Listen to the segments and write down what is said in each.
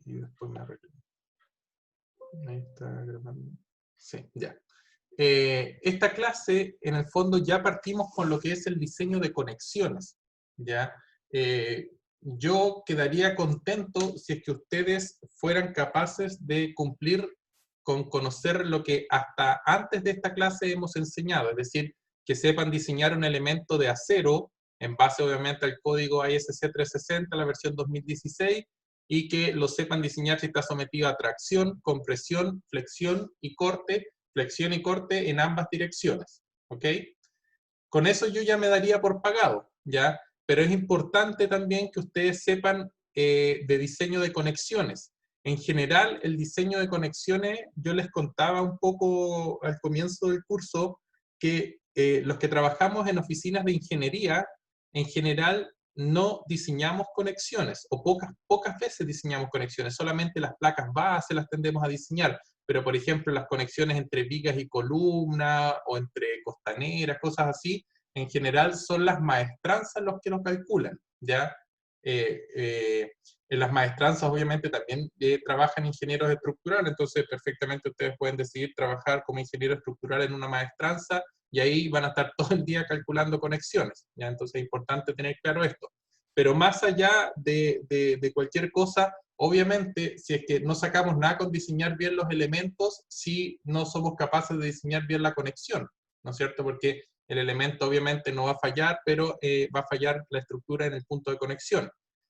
y después me arreglo. Ahí está grabando. Sí, ya. Esta clase, en el fondo, ya partimos con lo que es el diseño de conexiones, ¿ya? Yo quedaría contento si es que ustedes fueran capaces de cumplir con conocer lo que hasta antes de esta clase hemos enseñado, es decir, que sepan diseñar un elemento de acero, en base obviamente al código ISC 360, la versión 2016, y que lo sepan diseñar si está sometido a tracción, compresión, flexión y corte en ambas direcciones, ¿ok? Con eso yo ya me daría por pagado, ¿ya? Pero es importante también que ustedes sepan de diseño de conexiones. En general, el diseño de conexiones, yo les contaba un poco al comienzo del curso que los que trabajamos en oficinas de ingeniería, en general no diseñamos conexiones, o pocas veces diseñamos conexiones, solamente las placas base las tendemos a diseñar, pero por ejemplo las conexiones entre vigas y columnas, o entre costaneras, cosas así, en general son las maestranzas los que lo calculan, ¿ya? En las maestranzas obviamente también trabajan ingenieros estructurales, entonces perfectamente ustedes pueden decidir trabajar como ingeniero estructural en una maestranza y ahí van a estar todo el día calculando conexiones, ¿ya? Entonces es importante tener claro esto. Pero más allá de cualquier cosa, obviamente, si es que no sacamos nada con diseñar bien los elementos, si no somos capaces de diseñar bien la conexión, ¿no es cierto? Porque el elemento obviamente no va a fallar, pero va a fallar la estructura en el punto de conexión.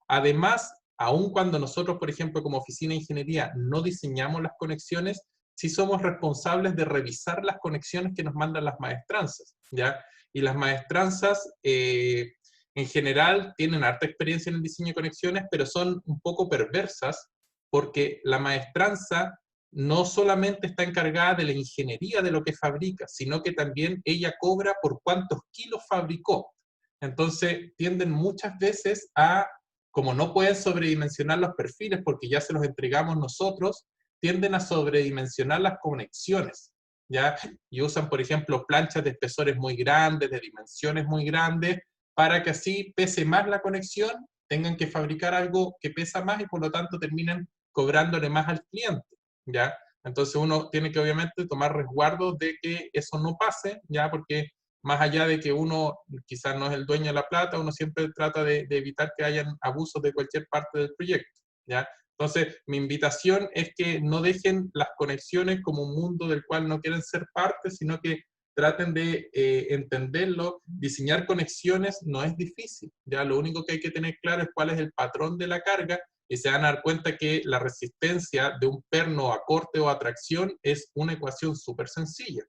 Además, aun cuando nosotros, por ejemplo, como oficina de ingeniería, no diseñamos las conexiones, sí somos responsables de revisar las conexiones que nos mandan las maestranzas, ¿ya? Y las maestranzas, en general, tienen harta experiencia en el diseño de conexiones, pero son un poco perversas, porque la maestranza no solamente está encargada de la ingeniería de lo que fabrica, sino que también ella cobra por cuántos kilos fabricó. Entonces, tienden muchas veces a, como no pueden sobredimensionar los perfiles porque ya se los entregamos nosotros, tienden a sobredimensionar las conexiones, ¿ya? Y usan, por ejemplo, planchas de espesores muy grandes, de dimensiones muy grandes, para que así pese más la conexión, tengan que fabricar algo que pesa más y por lo tanto terminen cobrándole más al cliente, ¿ya? Entonces uno tiene que obviamente tomar resguardo de que eso no pase, ¿ya? Porque más allá de que uno quizás no es el dueño de la plata, uno siempre trata de evitar que hayan abusos de cualquier parte del proyecto, ¿ya? Entonces, mi invitación es que no dejen las conexiones como un mundo del cual no quieren ser parte, sino que traten de entenderlo. Diseñar conexiones no es difícil, ¿ya? Lo único que hay que tener claro es cuál es el patrón de la carga y se van a dar cuenta que la resistencia de un perno a corte o a tracción es una ecuación súper sencilla,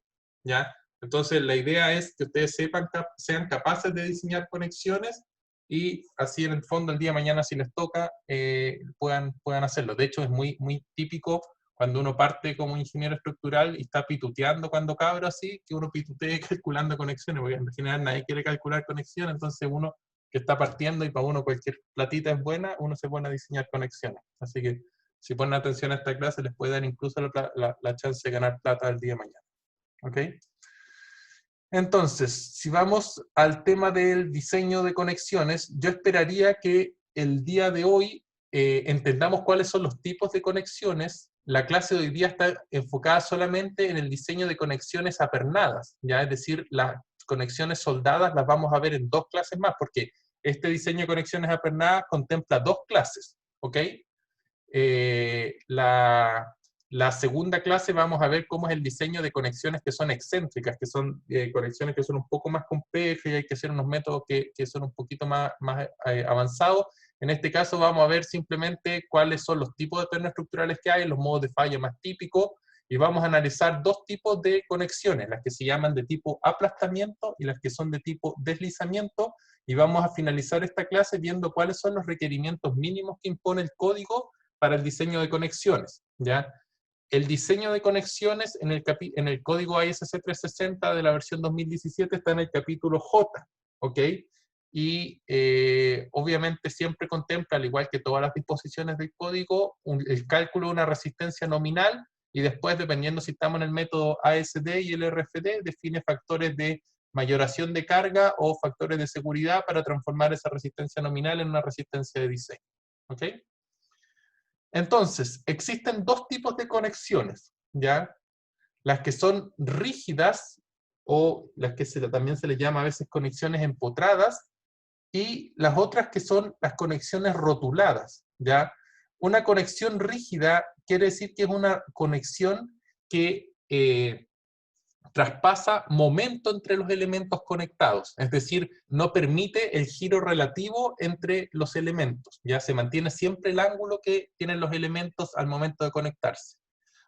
¿ya? Entonces, la idea es que ustedes sean capaces de diseñar conexiones y así en el fondo el día de mañana, si les toca, puedan hacerlo. De hecho, es muy típico cuando uno parte como ingeniero estructural y está pituteando cuando cabro así, que uno pitutee calculando conexiones, porque en general nadie quiere calcular conexiones, entonces uno que está partiendo y para uno cualquier platita es buena, uno se pone a diseñar conexiones. Así que si ponen atención a esta clase, les puede dar incluso la chance de ganar plata el día de mañana. ¿Ok? Entonces, si vamos al tema del diseño de conexiones, yo esperaría que el día de hoy entendamos cuáles son los tipos de conexiones. La clase de hoy día está enfocada solamente en el diseño de conexiones apernadas, ¿ya? Es decir, las conexiones soldadas las vamos a ver en 2 clases más, porque este diseño de conexiones apernadas contempla 2 clases, ¿ok? La segunda clase vamos a ver cómo es el diseño de conexiones que son excéntricas, que son conexiones que son un poco más complejas y hay que hacer unos métodos que son un poquito más avanzados. En este caso vamos a ver simplemente cuáles son los tipos de pernos estructurales que hay, los modos de falla más típicos, y vamos a analizar 2 tipos de conexiones, las que se llaman de tipo aplastamiento y las que son de tipo deslizamiento, y vamos a finalizar esta clase viendo cuáles son los requerimientos mínimos que impone el código para el diseño de conexiones, ¿ya? El diseño de conexiones en el código ISC 360 de la versión 2017 está en el capítulo J, ¿ok? Y obviamente siempre contempla, al igual que todas las disposiciones del código, el cálculo de una resistencia nominal y después, dependiendo si estamos en el método ASD y el RFD, define factores de mayoración de carga o factores de seguridad para transformar esa resistencia nominal en una resistencia de diseño, ¿ok? Entonces, existen dos tipos de conexiones, ¿ya? Las que son rígidas, o las que también se les llama a veces conexiones empotradas, y las otras que son las conexiones rotuladas, ¿ya? Una conexión rígida quiere decir que es una conexión que traspasa momento entre los elementos conectados, es decir, no permite el giro relativo entre los elementos, ya se mantiene siempre el ángulo que tienen los elementos al momento de conectarse.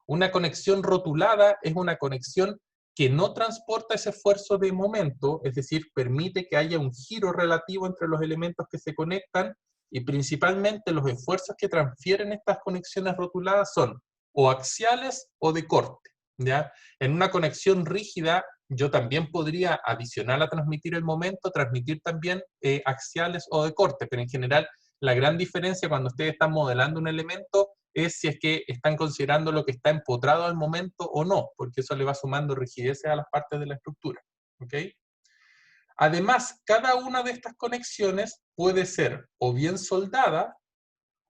Una conexión rotulada es una conexión que no transporta ese esfuerzo de momento, es decir, permite que haya un giro relativo entre los elementos que se conectan, y principalmente los esfuerzos que transfieren estas conexiones rotuladas son o axiales o de corte, ¿ya? En una conexión rígida, yo también podría, adicional a transmitir el momento, transmitir también axiales o de corte, pero en general la gran diferencia cuando ustedes están modelando un elemento es si es que están considerando lo que está empotrado al momento o no, porque eso le va sumando rigidez a las partes de la estructura, ¿ok? Además, cada una de estas conexiones puede ser o bien soldada,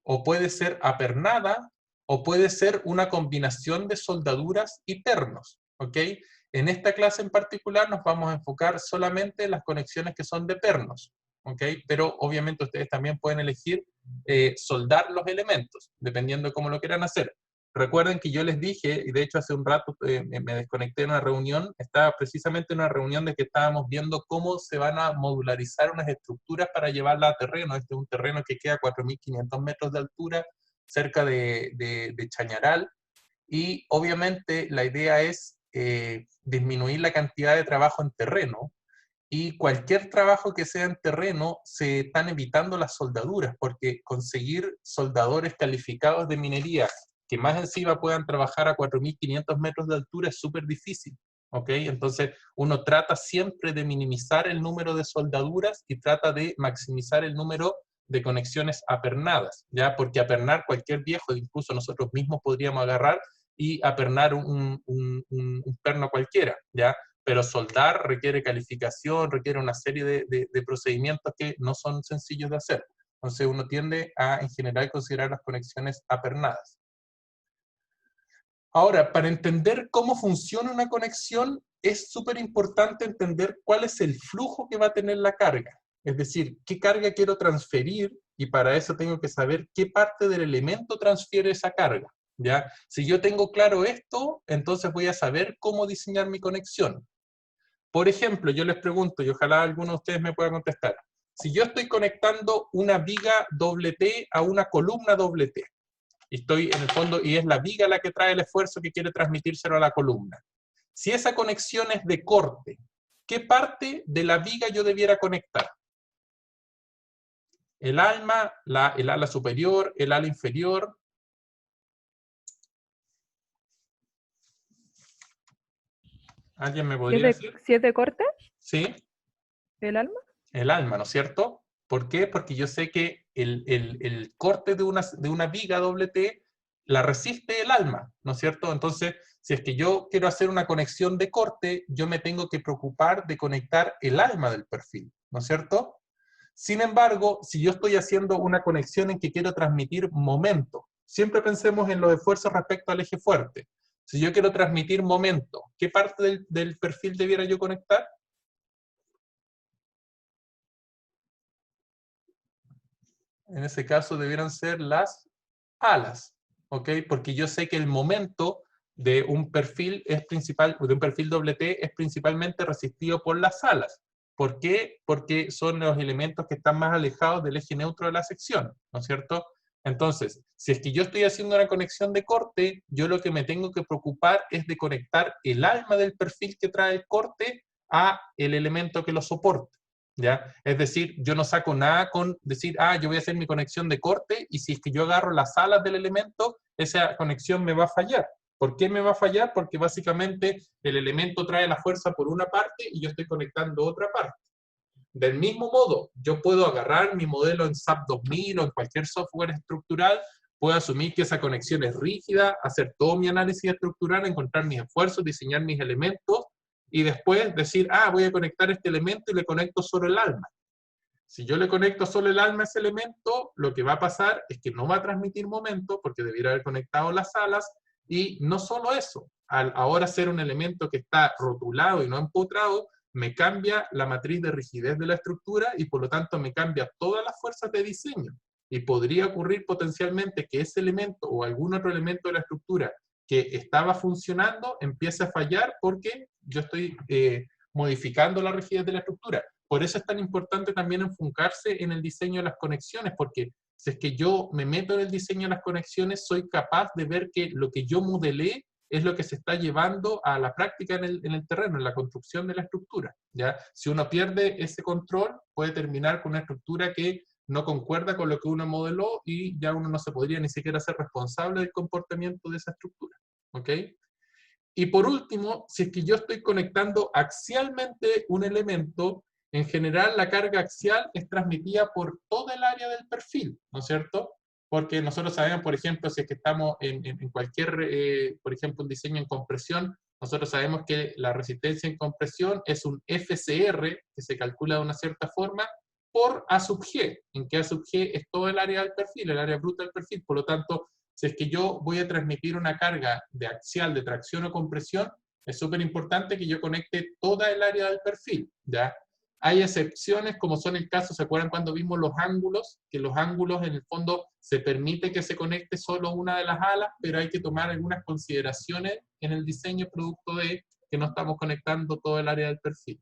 o puede ser apernada, o puede ser una combinación de soldaduras y pernos, ¿ok? En esta clase en particular nos vamos a enfocar solamente en las conexiones que son de pernos, ¿ok? Pero obviamente ustedes también pueden elegir soldar los elementos, dependiendo de cómo lo quieran hacer. Recuerden que yo les dije, y de hecho hace un rato me desconecté en una reunión, estaba precisamente en una reunión de que estábamos viendo cómo se van a modularizar unas estructuras para llevarla a terreno. Este es un terreno que queda a 4.500 metros de altura, cerca de Chañaral, y obviamente la idea es disminuir la cantidad de trabajo en terreno, y cualquier trabajo que sea en terreno se están evitando las soldaduras, porque conseguir soldadores calificados de minería que más encima puedan trabajar a 4.500 metros de altura es súper difícil, ¿ok? Entonces uno trata siempre de minimizar el número de soldaduras y trata de maximizar el número de conexiones apernadas, ¿ya? Porque apernar cualquier viejo, incluso nosotros mismos podríamos agarrar y apernar un perno cualquiera, ¿ya? Pero soldar requiere calificación, requiere una serie de procedimientos que no son sencillos de hacer. Entonces uno tiende a, en general, considerar las conexiones apernadas. Ahora, para entender cómo funciona una conexión, es súper importante entender cuál es el flujo que va a tener la carga. Es decir, qué carga quiero transferir, y para eso tengo que saber qué parte del elemento transfiere esa carga, ¿ya? Si yo tengo claro esto, entonces voy a saber cómo diseñar mi conexión. Por ejemplo, yo les pregunto, y ojalá alguno de ustedes me pueda contestar, si yo estoy conectando una viga doble T a una columna doble T, y estoy en el fondo, y es la viga la que trae el esfuerzo que quiere transmitírselo a la columna. Si esa conexión es de corte, ¿qué parte de la viga yo debiera conectar? ¿El alma, el ala superior, el ala inferior? ¿Alguien me podría decir? ¿Siete cortes? Sí. ¿El alma? El alma, ¿no es cierto? ¿Por qué? Porque yo sé que el corte de una viga doble T la resiste el alma, ¿no es cierto? Entonces, si es que yo quiero hacer una conexión de corte, yo me tengo que preocupar de conectar el alma del perfil, ¿no es cierto? Sin embargo, si yo estoy haciendo una conexión en que quiero transmitir momento, siempre pensemos en los esfuerzos respecto al eje fuerte. Si yo quiero transmitir momento, ¿qué parte del perfil debiera yo conectar? En ese caso debieran ser las alas, ¿ok? Porque yo sé que el momento de un perfil de un perfil doble T es principalmente resistido por las alas. ¿Por qué? Porque son los elementos que están más alejados del eje neutro de la sección, ¿no es cierto? Entonces, si es que yo estoy haciendo una conexión de corte, yo lo que me tengo que preocupar es de conectar el alma del perfil que trae el corte a el elemento que lo soporta, ¿ya? Es decir, yo no saco nada con decir, yo voy a hacer mi conexión de corte, y si es que yo agarro las alas del elemento, esa conexión me va a fallar. ¿Por qué me va a fallar? Porque básicamente el elemento trae la fuerza por una parte y yo estoy conectando otra parte. Del mismo modo, yo puedo agarrar mi modelo en SAP 2000 o en cualquier software estructural, puedo asumir que esa conexión es rígida, hacer todo mi análisis estructural, encontrar mis esfuerzos, diseñar mis elementos, y después decir, voy a conectar este elemento y le conecto solo el alma. Si yo le conecto solo el alma a ese elemento, lo que va a pasar es que no va a transmitir momento, porque debiera haber conectado las alas, y no solo eso, al ahora ser un elemento que está rotulado y no empotrado, me cambia la matriz de rigidez de la estructura y por lo tanto me cambia todas las fuerzas de diseño. Y podría ocurrir potencialmente que ese elemento o algún otro elemento de la estructura que estaba funcionando empiece a fallar porque yo estoy modificando la rigidez de la estructura. Por eso es tan importante también enfocarse en el diseño de las conexiones, porque si es que yo me meto en el diseño de las conexiones, soy capaz de ver que lo que yo modelé es lo que se está llevando a la práctica en el terreno, en la construcción de la estructura, ¿ya? Si uno pierde ese control, puede terminar con una estructura que no concuerda con lo que uno modeló y ya uno no se podría ni siquiera ser responsable del comportamiento de esa estructura, ¿ok? Y por último, si es que yo estoy conectando axialmente un elemento, en general la carga axial es transmitida por todo el área del perfil, ¿no es cierto? Porque nosotros sabemos, por ejemplo, si es que estamos en cualquier, por ejemplo, un diseño en compresión, nosotros sabemos que la resistencia en compresión es un FCR, que se calcula de una cierta forma, por A sub G, en que A sub G es todo el área del perfil, el área bruta del perfil. Por lo tanto, si es que yo voy a transmitir una carga de axial, de tracción o compresión, es súper importante que yo conecte toda el área del perfil, ¿ya? Hay excepciones, como son el caso, ¿se acuerdan cuando vimos los ángulos? Que los ángulos, en el fondo, se permite que se conecte solo una de las alas, pero hay que tomar algunas consideraciones en el diseño producto de que no estamos conectando todo el área del perfil.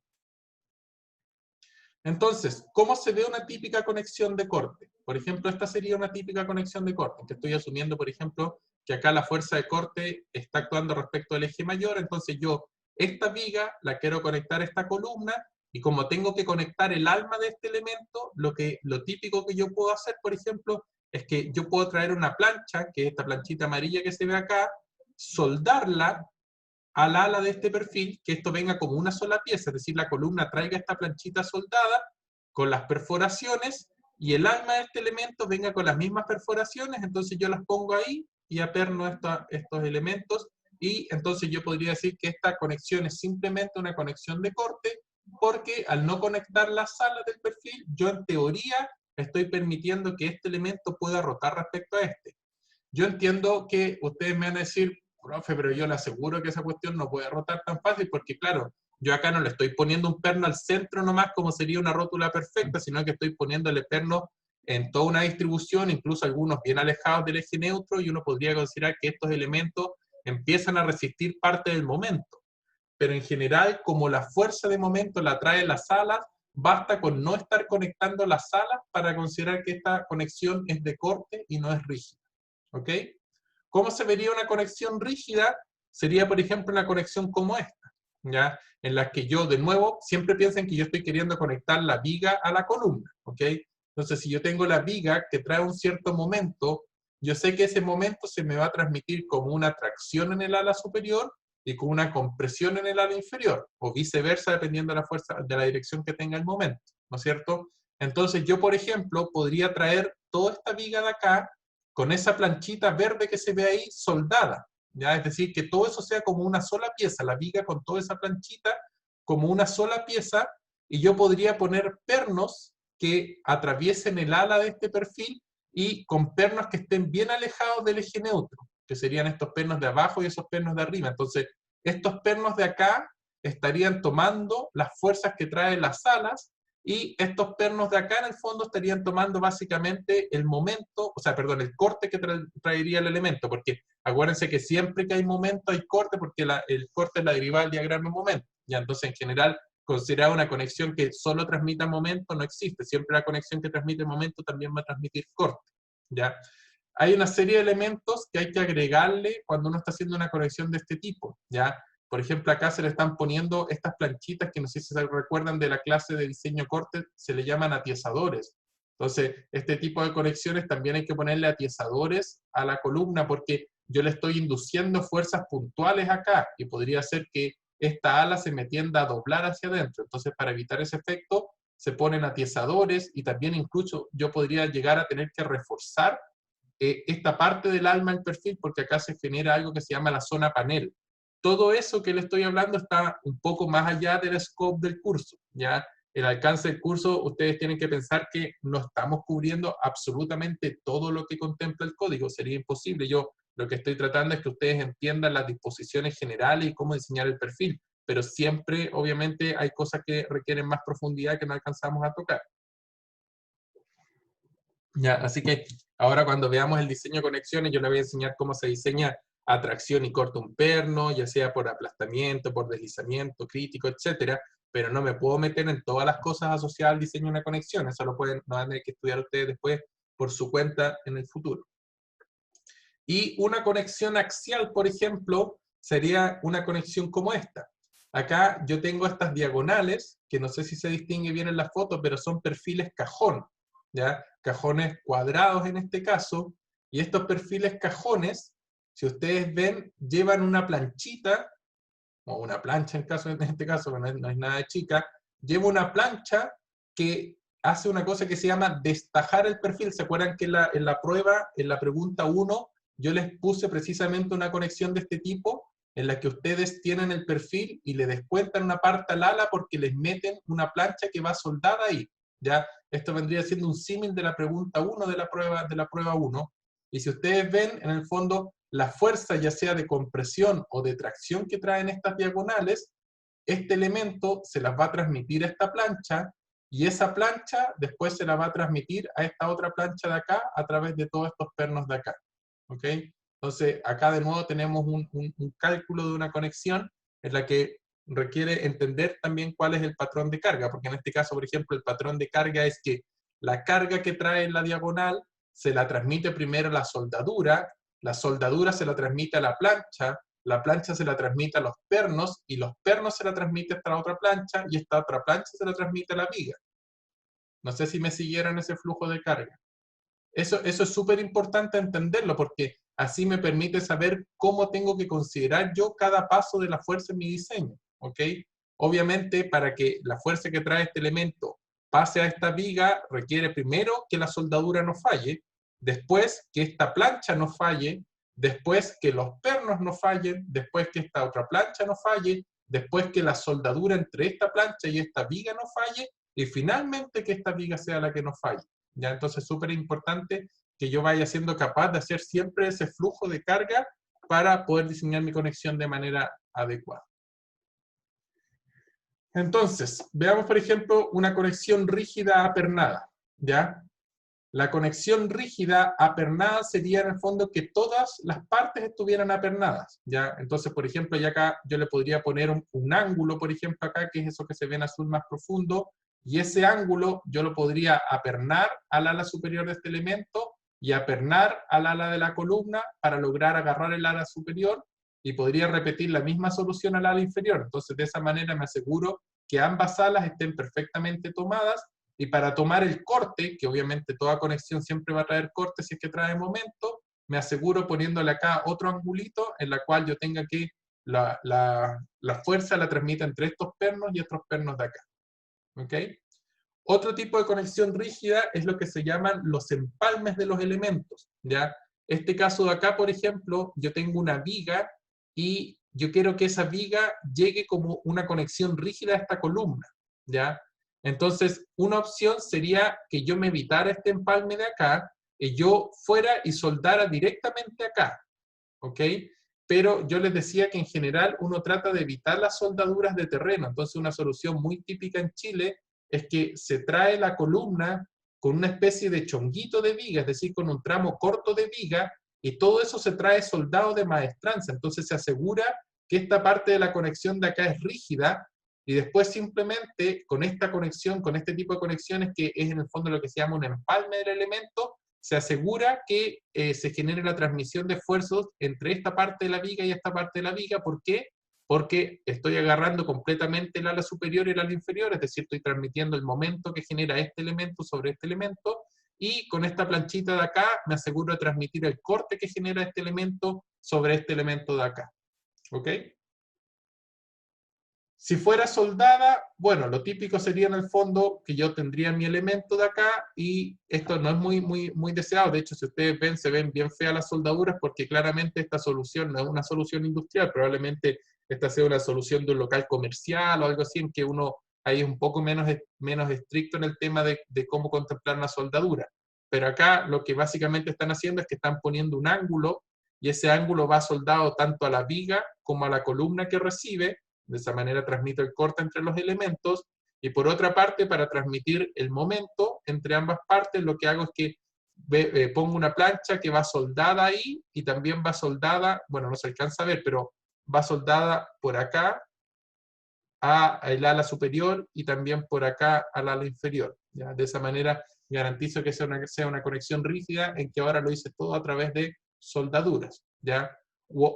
Entonces, ¿cómo se ve una típica conexión de corte? Por ejemplo, esta sería una típica conexión de corte, que estoy asumiendo, por ejemplo, que acá la fuerza de corte está actuando respecto al eje mayor, entonces yo esta viga la quiero conectar a esta columna, y como tengo que conectar el alma de este elemento, lo típico que yo puedo hacer, por ejemplo, es que yo puedo traer una plancha, que es esta planchita amarilla que se ve acá, soldarla al ala de este perfil, que esto venga como una sola pieza, es decir, la columna traiga esta planchita soldada con las perforaciones y el alma de este elemento venga con las mismas perforaciones, entonces yo las pongo ahí y aperno estos elementos y entonces yo podría decir que esta conexión es simplemente una conexión de corte porque al no conectar las alas del perfil, yo en teoría estoy permitiendo que este elemento pueda rotar respecto a este. Yo entiendo que ustedes me van a decir, profe, pero yo le aseguro que esa cuestión no puede rotar tan fácil porque, claro, yo acá no le estoy poniendo un perno al centro nomás como sería una rótula perfecta, sino que estoy poniéndole perno en toda una distribución, incluso algunos bien alejados del eje neutro, y uno podría considerar que estos elementos empiezan a resistir parte del momento. Pero en general, como la fuerza de momento la trae las alas, basta con no estar conectando las alas para considerar que esta conexión es de corte y no es rígida. ¿Ok? ¿Cómo se vería una conexión rígida? Sería, por ejemplo, una conexión como esta, ¿ya? En la que yo, de nuevo, siempre piensen que yo estoy queriendo conectar la viga a la columna, ¿ok? Entonces, si yo tengo la viga que trae un cierto momento, yo sé que ese momento se me va a transmitir como una tracción en el ala superior y con una compresión en el ala inferior, o viceversa, dependiendo de la fuerza, de la dirección que tenga el momento, ¿no es cierto? Entonces, yo, por ejemplo, podría traer toda esta viga de acá con esa planchita verde que se ve ahí soldada, ¿ya? Es decir, que todo eso sea como una sola pieza, la viga con toda esa planchita como una sola pieza, y yo podría poner pernos que atraviesen el ala de este perfil y con pernos que estén bien alejados del eje neutro, que serían estos pernos de abajo y esos pernos de arriba. Entonces, estos pernos de acá estarían tomando las fuerzas que traen las alas y estos pernos de acá en el fondo estarían tomando básicamente el momento, o sea, perdón, el corte que traería el elemento, porque acuérdense que siempre que hay momento hay corte, porque el corte es la derivada del diagrama de momento. Ya, entonces en general, considerar una conexión que solo transmita momento no existe, siempre la conexión que transmite momento también va a transmitir corte. ¿Ya? Hay una serie de elementos que hay que agregarle cuando uno está haciendo una conexión de este tipo, ¿ya? Por ejemplo, acá se le están poniendo estas planchitas que no sé si se recuerdan de la clase de diseño corte, se le llaman atiesadores. Entonces, este tipo de conexiones también hay que ponerle atiesadores a la columna porque yo le estoy induciendo fuerzas puntuales acá y podría ser que esta ala se me tienda a doblar hacia adentro. Entonces, para evitar ese efecto, se ponen atiesadores y también incluso yo podría llegar a tener que reforzar esta parte del alma del perfil porque acá se genera algo que se llama la zona panel. Todo eso que le estoy hablando está un poco más allá del scope del curso, ¿ya? el alcance del curso, ustedes tienen que pensar que no estamos cubriendo absolutamente todo lo que contempla el código, sería imposible. Yo lo que estoy tratando es que ustedes entiendan las disposiciones generales y cómo diseñar el perfil, pero siempre, obviamente, hay cosas que requieren más profundidad que no alcanzamos a tocar. Ya, así que ahora cuando veamos el diseño de conexiones, yo les voy a enseñar cómo se diseña atracción y corta un perno, ya sea por aplastamiento, por deslizamiento crítico, etcétera, pero no me puedo meter en todas las cosas asociadas al diseño de una conexión. Eso lo van a tener que estudiar ustedes después por su cuenta en el futuro. Y una conexión axial, por ejemplo, sería una conexión como esta. Acá yo tengo estas diagonales, que no sé si se distingue bien en la foto, pero son perfiles cajón, ¿ya? Cajones cuadrados en este caso, y estos perfiles cajones, si ustedes ven, llevan una planchita, o una plancha en este caso, que no es nada de chica, lleva una plancha que hace una cosa que se llama destajar el perfil. ¿Se acuerdan que en la prueba, en la pregunta 1, yo les puse precisamente una conexión de este tipo, en la que ustedes tienen el perfil y le descuentan una parte al ala porque les meten una plancha que va soldada ahí? ¿Ya? Esto vendría siendo un símil de la pregunta 1 de la prueba 1. Y si ustedes ven, en el fondo, la fuerza, ya sea de compresión o de tracción que traen estas diagonales, este elemento se las va a transmitir a esta plancha, y esa plancha después se la va a transmitir a esta otra plancha de acá a través de todos estos pernos de acá. ¿Ok? Entonces, acá de nuevo tenemos un cálculo de una conexión en la que requiere entender también cuál es el patrón de carga, porque en este caso, por ejemplo, el patrón de carga es que la carga que trae en la diagonal se la transmite primero a la soldadura se la transmite a la plancha se la transmite a los pernos, y los pernos se la transmite a esta otra plancha, y esta otra plancha se la transmite a la viga. No sé si me siguieron ese flujo de carga. Eso es súper importante entenderlo, porque así me permite saber cómo tengo que considerar yo cada paso de la fuerza en mi diseño. ¿Ok? Obviamente, para que la fuerza que trae este elemento pase a esta viga, requiere primero que la soldadura no falle, después que esta plancha no falle, después que los pernos no fallen, después que esta otra plancha no falle, después que la soldadura entre esta plancha y esta viga no falle, y finalmente que esta viga sea la que no falle. ¿Ya? Entonces es súper importante que yo vaya siendo capaz de hacer siempre ese flujo de carga para poder diseñar mi conexión de manera adecuada. Entonces, veamos por ejemplo una conexión rígida apernada, ¿ya? La conexión rígida apernada sería en el fondo que todas las partes estuvieran apernadas, ¿ya? Entonces, por ejemplo, ya acá yo le podría poner un ángulo, por ejemplo, acá, que es eso que se ve en azul más profundo, y ese ángulo yo lo podría apernar al ala superior de este elemento y apernar al ala de la columna para lograr agarrar el ala superior, y podría repetir la misma solución al ala inferior. Entonces, de esa manera me aseguro que ambas alas estén perfectamente tomadas. Y para tomar el corte, que obviamente toda conexión siempre va a traer corte si es que trae momento, me aseguro poniéndole acá otro angulito en la cual yo tenga que la fuerza la transmita entre estos pernos y estos pernos de acá. ¿Ok? Otro tipo de conexión rígida es lo que se llaman los empalmes de los elementos, ¿ya? Este caso de acá, por ejemplo, yo tengo una viga y yo quiero que esa viga llegue como una conexión rígida a esta columna, ¿ya? Entonces, una opción sería que yo me evitara este empalme de acá y yo fuera y soldara directamente acá, ¿ok? Pero yo les decía que en general uno trata de evitar las soldaduras de terreno. Entonces, una solución muy típica en Chile es que se trae la columna con una especie de chonguito de viga, es decir, con un tramo corto de viga, y todo eso se trae soldado de maestranza. Entonces se asegura que esta parte de la conexión de acá es rígida, y después simplemente con esta conexión, con este tipo de conexiones, que es en el fondo lo que se llama un empalme del elemento, se asegura que se genere la transmisión de esfuerzos entre esta parte de la viga y esta parte de la viga. ¿Por qué? Porque estoy agarrando completamente el ala superior y el ala inferior, es decir, estoy transmitiendo el momento que genera este elemento sobre este elemento, y con esta planchita de acá me aseguro de transmitir el corte que genera este elemento sobre este elemento de acá. ¿Ok? Si fuera soldada, bueno, lo típico sería en el fondo que yo tendría mi elemento de acá, y esto no es muy deseado. De hecho, si ustedes ven, se ven bien feas las soldaduras, porque claramente esta solución no es una solución industrial. Probablemente esta sea una solución de un local comercial o algo así, en que uno ahí es un poco menos estricto en el tema de cómo contemplar una soldadura. Pero acá lo que básicamente están haciendo es que están poniendo un ángulo, y ese ángulo va soldado tanto a la viga como a la columna que recibe. De esa manera transmito el corte entre los elementos, y por otra parte, para transmitir el momento entre ambas partes, lo que hago es que pongo una plancha que va soldada ahí, y también va soldada, bueno, no se alcanza a ver, pero va soldada por acá al ala superior y también por acá al ala inferior. ¿Ya? De esa manera garantizo que sea una conexión rígida, en que ahora lo hice todo a través de soldaduras. ¿Ya?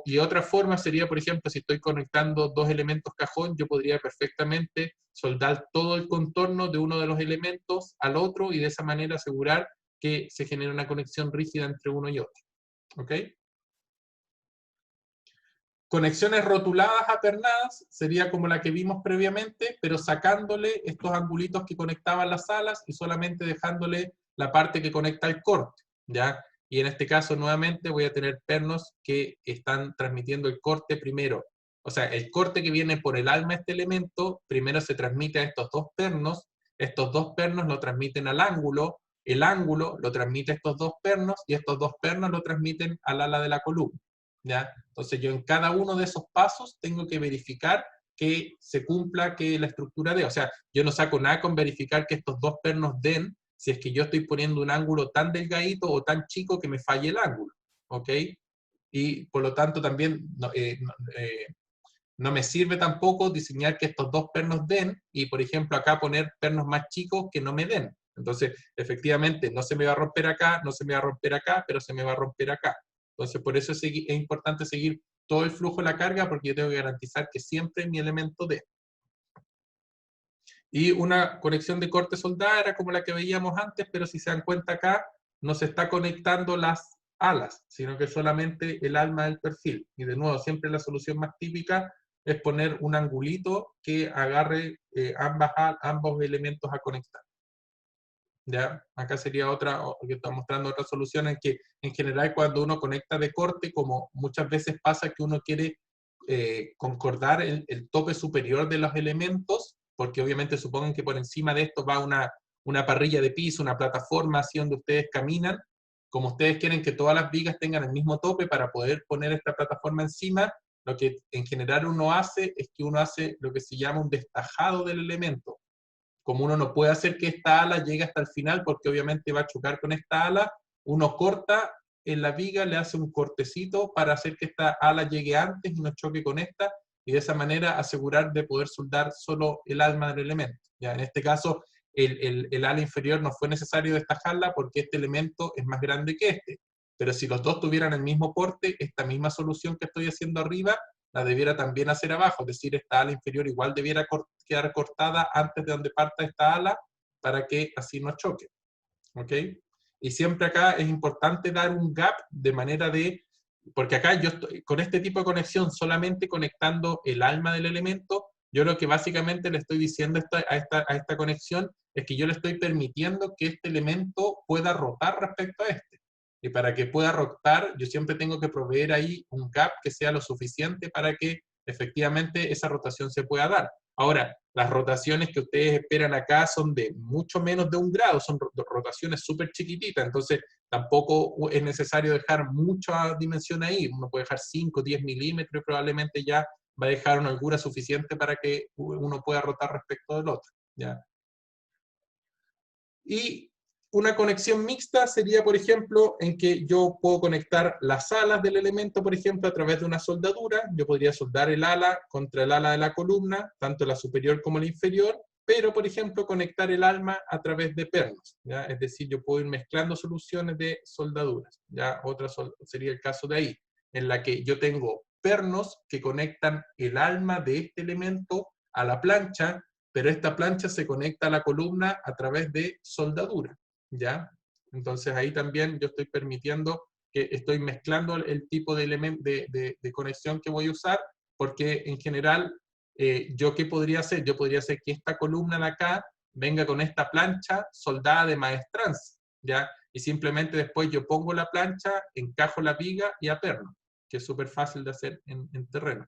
Y otra forma sería, por ejemplo, si estoy conectando dos elementos cajón, yo podría perfectamente soldar todo el contorno de uno de los elementos al otro, y de esa manera asegurar que se genere una conexión rígida entre uno y otro. ¿Ok? Conexiones rotuladas apernadas sería como la que vimos previamente, pero sacándole estos angulitos que conectaban las alas y solamente dejándole la parte que conecta el corte, ¿ya? Y en este caso, nuevamente, voy a tener pernos que están transmitiendo el corte primero. O sea, el corte que viene por el alma de este elemento, primero se transmite a estos dos pernos lo transmiten al ángulo, el ángulo lo transmite a estos dos pernos, y estos dos pernos lo transmiten al ala de la columna. ¿Ya? Entonces yo en cada uno de esos pasos tengo que verificar que se cumpla, que la estructura dé. O sea, yo no saco nada con verificar que estos dos pernos den, si es que yo estoy poniendo un ángulo tan delgadito o tan chico que me falle el ángulo. ¿Ok? Y por lo tanto también no me sirve tampoco diseñar que estos dos pernos den, y por ejemplo acá poner pernos más chicos que no me den. Entonces, efectivamente, no se me va a romper acá, no se me va a romper acá, pero se me va a romper acá. Entonces, por eso es importante seguir todo el flujo de la carga, porque yo tengo que garantizar que siempre mi elemento dé. Y una conexión de corte soldada era como la que veíamos antes, pero si se dan cuenta acá, no se está conectando las alas, sino que solamente el alma del perfil. Y de nuevo, siempre la solución más típica es poner un angulito que agarre ambos elementos a conectar. ¿Ya? Acá sería otra, que está mostrando otra solución, en que en general cuando uno conecta de corte, como muchas veces pasa que uno quiere concordar el tope superior de los elementos, porque obviamente supongan que por encima de esto va una parrilla de piso, una plataforma así donde ustedes caminan. Como ustedes quieren que todas las vigas tengan el mismo tope para poder poner esta plataforma encima, lo que en general uno hace es que uno hace lo que se llama un destajado del elemento. Como uno no puede hacer que esta ala llegue hasta el final, porque obviamente va a chocar con esta ala, uno corta en la viga, le hace un cortecito para hacer que esta ala llegue antes y no choque con esta, y de esa manera asegurar de poder soldar solo el alma del elemento. Ya, en este caso, el ala inferior no fue necesario destajarla porque este elemento es más grande que este. Pero si los dos tuvieran el mismo porte, esta misma solución que estoy haciendo arriba la debiera también hacer abajo, es decir, esta ala inferior igual debiera quedar cortada antes de donde parta esta ala, para que así no choque. ¿Ok? Y siempre acá es importante dar un gap de manera de, porque acá yo estoy con este tipo de conexión solamente conectando el alma del elemento, yo lo que básicamente le estoy diciendo a esta conexión es que yo le estoy permitiendo que este elemento pueda rotar respecto a este. Y para que pueda rotar, yo siempre tengo que proveer ahí un gap que sea lo suficiente para que efectivamente esa rotación se pueda dar. Ahora, las rotaciones que ustedes esperan acá son de mucho menos de 1 grado, son rotaciones súper chiquititas, entonces tampoco es necesario dejar mucha dimensión ahí. Uno puede dejar 5, 10 milímetros y probablemente ya va a dejar una holgura suficiente para que uno pueda rotar respecto del otro. ¿Ya? Y una conexión mixta sería, por ejemplo, en que yo puedo conectar las alas del elemento, por ejemplo, a través de una soldadura. Yo podría soldar el ala contra el ala de la columna, tanto la superior como la inferior, pero, por ejemplo, conectar el alma a través de pernos. ¿Ya? Es decir, yo puedo ir mezclando soluciones de soldaduras. ¿Ya? Otra sería el caso de ahí, en la que yo tengo pernos que conectan el alma de este elemento a la plancha, pero esta plancha se conecta a la columna a través de soldadura, ¿ya? Entonces ahí también yo estoy permitiendo que estoy mezclando el tipo de conexión que voy a usar, porque en general, ¿yo qué podría hacer? Yo podría hacer que esta columna de acá venga con esta plancha soldada de maestranza, ¿ya? Y simplemente después yo pongo la plancha, encajo la viga y aperno, que es súper fácil de hacer en terreno.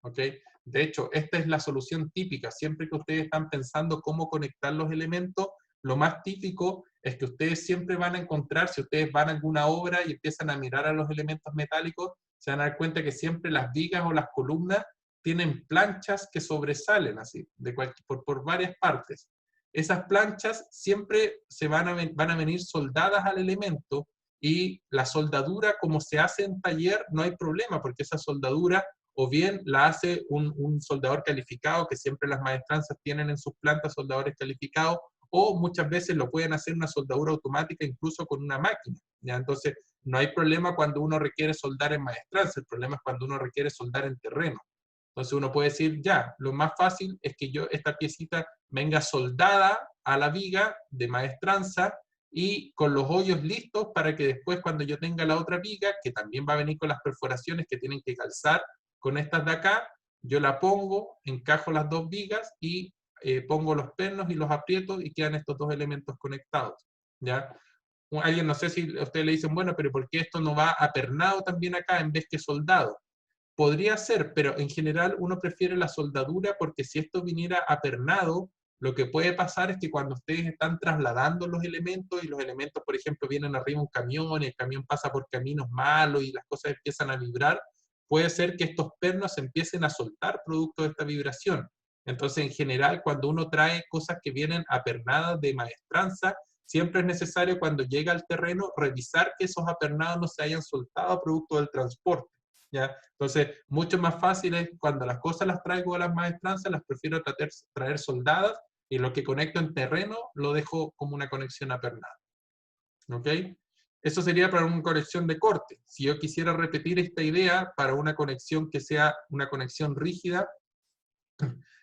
¿ok? De hecho, esta es la solución típica. Siempre que ustedes están pensando cómo conectar los elementos, lo más típico es que ustedes siempre van a encontrar, si ustedes van a alguna obra y empiezan a mirar a los elementos metálicos, se van a dar cuenta que siempre las vigas o las columnas tienen planchas que sobresalen así, por varias partes. Esas planchas siempre van a venir soldadas al elemento, y la soldadura, como se hace en taller, no hay problema, porque esa soldadura o bien la hace un soldador calificado, que siempre las maestranzas tienen en sus plantas soldadores calificados, o muchas veces lo pueden hacer una soldadura automática incluso con una máquina, ¿ya? Entonces, no hay problema cuando uno requiere soldar en maestranza, el problema es cuando uno requiere soldar en terreno. Entonces uno puede decir, ya, lo más fácil es que esta piecita venga soldada a la viga de maestranza y con los hoyos listos para que después cuando yo tenga la otra viga, que también va a venir con las perforaciones que tienen que calzar con estas de acá, yo la pongo, encajo las dos vigas y pongo los pernos y los aprieto y quedan estos dos elementos conectados, ¿ya? Alguien, no sé si a ustedes le dicen, bueno, pero ¿por qué esto no va apernado también acá en vez que soldado? Podría ser, pero en general uno prefiere la soldadura porque si esto viniera apernado, lo que puede pasar es que cuando ustedes están trasladando los elementos y los elementos, por ejemplo, vienen arriba de un camión y el camión pasa por caminos malos y las cosas empiezan a vibrar, puede ser que estos pernos empiecen a soltar producto de esta vibración. Entonces, en general, cuando uno trae cosas que vienen apernadas de maestranza, siempre es necesario cuando llega al terreno revisar que esos apernados no se hayan soltado producto del transporte, ¿ya? Entonces, mucho más fácil es cuando las cosas las traigo a las maestranzas, las prefiero traer soldadas, y lo que conecto en terreno lo dejo como una conexión apernada. ¿Ok? Eso sería para una conexión de corte. Si yo quisiera repetir esta idea para una conexión que sea una conexión rígida,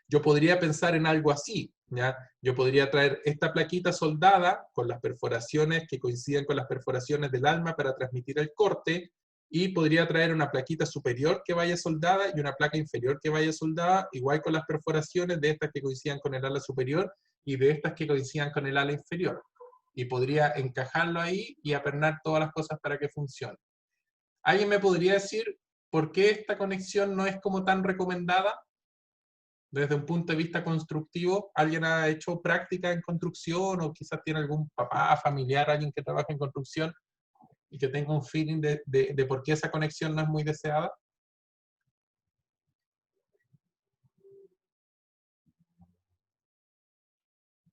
yo podría pensar en algo así, ¿ya? Yo podría traer esta plaquita soldada con las perforaciones que coinciden con las perforaciones del alma para transmitir el corte, y podría traer una plaquita superior que vaya soldada y una placa inferior que vaya soldada, igual con las perforaciones de estas que coincidan con el ala superior y de estas que coincidan con el ala inferior. Y podría encajarlo ahí y apernar todas las cosas para que funcione. ¿Alguien me podría decir por qué esta conexión no es como tan recomendada? Desde un punto de vista constructivo, ¿alguien ha hecho práctica en construcción o quizás tiene algún papá, familiar, alguien que trabaja en construcción y que tenga un feeling de por qué esa conexión no es muy deseada?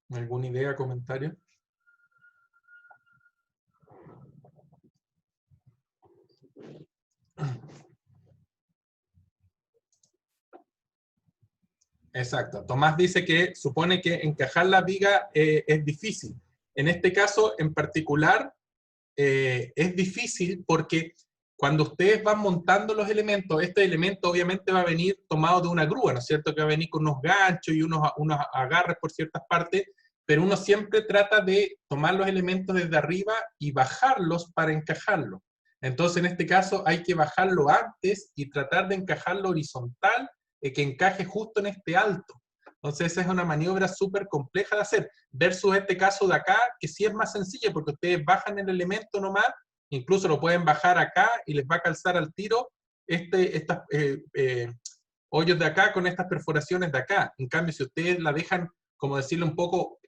¿Alguna idea, comentario? Exacto. Tomás dice que supone que encajar la viga es difícil. En este caso en particular es difícil porque cuando ustedes van montando los elementos, este elemento obviamente va a venir tomado de una grúa, ¿no es cierto? Que va a venir con unos ganchos y unos agarres por ciertas partes, pero uno siempre trata de tomar los elementos desde arriba y bajarlos para encajarlos. Entonces, en este caso, hay que bajarlo antes y tratar de encajarlo horizontal, que encaje justo en este alto. Entonces, esa es una maniobra súper compleja de hacer, versus este caso de acá, que sí es más sencilla, porque ustedes bajan el elemento nomás, incluso lo pueden bajar acá y les va a calzar al tiro estas hoyos de acá con estas perforaciones de acá. En cambio, si ustedes la dejan, como decirle, un poco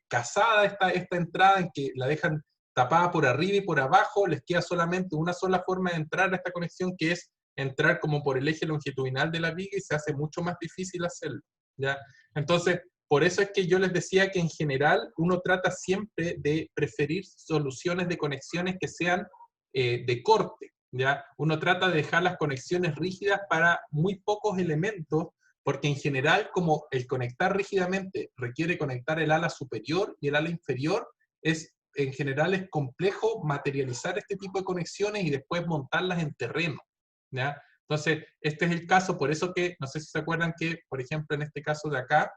casada esta entrada, en que la dejan tapada por arriba y por abajo, les queda solamente una sola forma de entrar a esta conexión, que es entrar como por el eje longitudinal de la viga, y se hace mucho más difícil hacerlo, ¿ya? Entonces, por eso es que yo les decía que en general uno trata siempre de preferir soluciones de conexiones que sean de corte, ¿ya? Uno trata de dejar las conexiones rígidas para muy pocos elementos, porque en general, como el conectar rígidamente requiere conectar el ala superior y el ala inferior, en general es complejo materializar este tipo de conexiones y después montarlas en terreno, ¿ya? Entonces, este es el caso, por eso que, no sé si se acuerdan que, por ejemplo, en este caso de acá,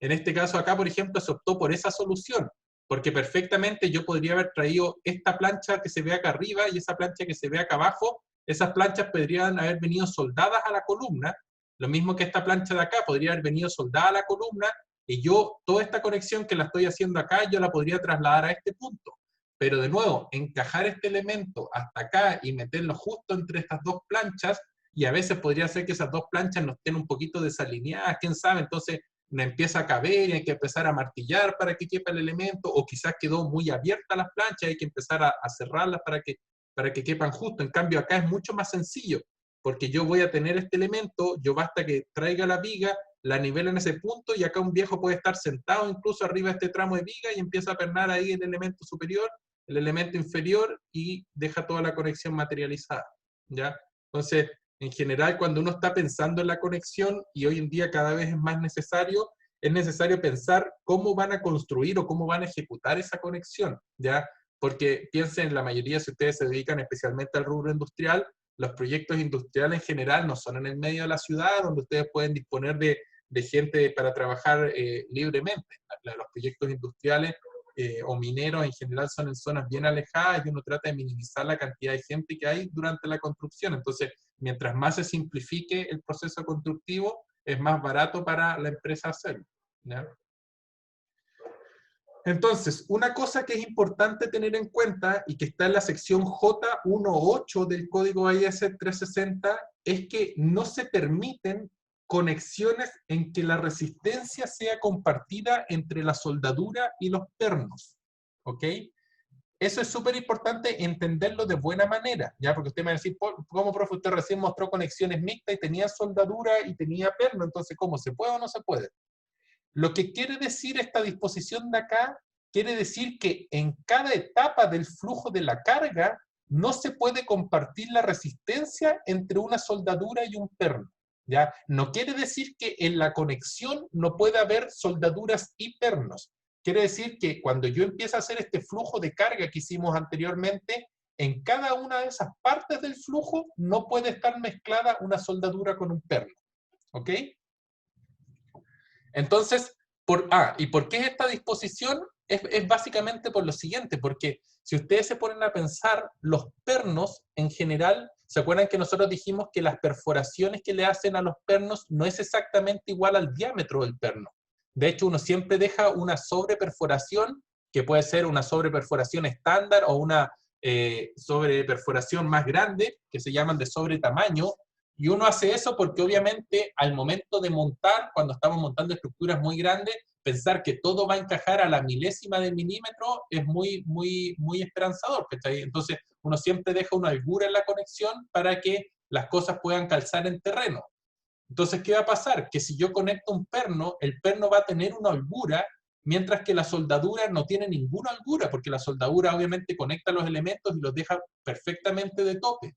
en este caso acá, por ejemplo, se optó por esa solución, porque perfectamente yo podría haber traído esta plancha que se ve acá arriba y esa plancha que se ve acá abajo. Esas planchas podrían haber venido soldadas a la columna, lo mismo que esta plancha de acá podría haber venido soldada a la columna, y yo, toda esta conexión que la estoy haciendo acá, yo la podría trasladar a este punto. Pero de nuevo, encajar este elemento hasta acá y meterlo justo entre estas dos planchas y a veces podría ser que esas dos planchas no estén un poquito desalineadas, quién sabe, entonces no empieza a caber y hay que empezar a martillar para que quepa el elemento, o quizás quedó muy abierta las planchas y hay que empezar a cerrarlas para que quepan justo. En cambio acá es mucho más sencillo, porque yo voy a tener este elemento, yo basta que traiga la viga, la nivelo en ese punto y acá un viejo puede estar sentado incluso arriba de este tramo de viga y empieza a pernar ahí el elemento superior, el elemento inferior y deja toda la conexión materializada, ¿ya? Entonces, en general, cuando uno está pensando en la conexión, y hoy en día cada vez es necesario pensar cómo van a construir o cómo van a ejecutar esa conexión, ¿ya? Porque piensen, la mayoría, si ustedes se dedican especialmente al rubro industrial, los proyectos industriales en general no son en el medio de la ciudad, donde ustedes pueden disponer de gente para trabajar libremente. Los proyectos industriales o mineros en general son en zonas bien alejadas y uno trata de minimizar la cantidad de gente que hay durante la construcción. Entonces, mientras más se simplifique el proceso constructivo, es más barato para la empresa hacerlo, ¿ya? Entonces, una cosa que es importante tener en cuenta y que está en la sección J18 del código IS 360 es que no se permiten conexiones en que la resistencia sea compartida entre la soldadura y los pernos, ¿ok? Eso es súper importante entenderlo de buena manera, ¿ya? Porque usted me va a decir, ¿cómo, profe, usted recién mostró conexiones mixtas y tenía soldadura y tenía perno? Entonces, ¿cómo? ¿Se puede o no se puede? Lo que quiere decir esta disposición de acá, quiere decir que en cada etapa del flujo de la carga no se puede compartir la resistencia entre una soldadura y un perno, ¿ya? No quiere decir que en la conexión no pueda haber soldaduras y pernos. Quiere decir que cuando yo empiezo a hacer este flujo de carga que hicimos anteriormente, en cada una de esas partes del flujo no puede estar mezclada una soldadura con un perno, ¿ok? Entonces, ¿y por qué es esta disposición? Es básicamente por lo siguiente, porque si ustedes se ponen a pensar, los pernos en general, ¿se acuerdan que nosotros dijimos que las perforaciones que le hacen a los pernos no es exactamente igual al diámetro del perno? De hecho, uno siempre deja una sobreperforación, que puede ser una sobreperforación estándar o una sobreperforación más grande, que se llaman de sobretamaño, y uno hace eso porque obviamente al momento de montar, cuando estamos montando estructuras muy grandes, pensar que todo va a encajar a la milésima de milímetro es muy esperanzador, ¿cachai? Entonces uno siempre deja una holgura en la conexión para que las cosas puedan calzar en terreno. Entonces, ¿qué va a pasar? Que si yo conecto un perno, el perno va a tener una holgura, mientras que la soldadura no tiene ninguna holgura, porque la soldadura obviamente conecta los elementos y los deja perfectamente de tope.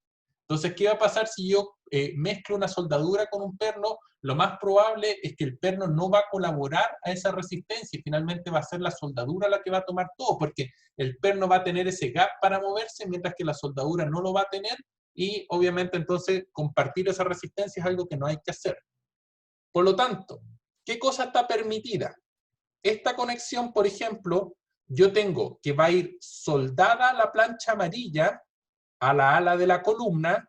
Entonces, ¿qué va a pasar si yo mezclo una soldadura con un perno? Lo más probable es que el perno no va a colaborar a esa resistencia y finalmente va a ser la soldadura la que va a tomar todo, porque el perno va a tener ese gap para moverse, mientras que la soldadura no lo va a tener, y obviamente entonces compartir esa resistencia es algo que no hay que hacer. Por lo tanto, ¿qué cosa está permitida? Esta conexión, por ejemplo, yo tengo que va a ir soldada la plancha amarilla a la ala de la columna,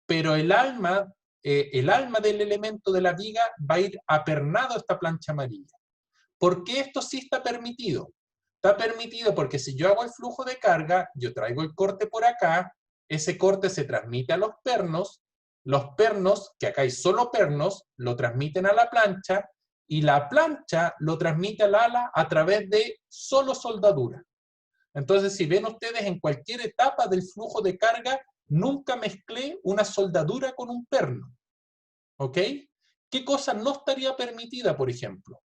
pero el alma del elemento de la viga va a ir apernado a esta plancha amarilla. ¿Por qué esto sí está permitido? Está permitido porque si yo hago el flujo de carga, yo traigo el corte por acá, ese corte se transmite a los pernos, que acá hay solo pernos, lo transmiten a la plancha, y la plancha lo transmite al ala a través de solo soldadura. Entonces, si ven ustedes en cualquier etapa del flujo de carga, nunca mezclé una soldadura con un perno. ¿Ok? ¿Qué cosa no estaría permitida, por ejemplo?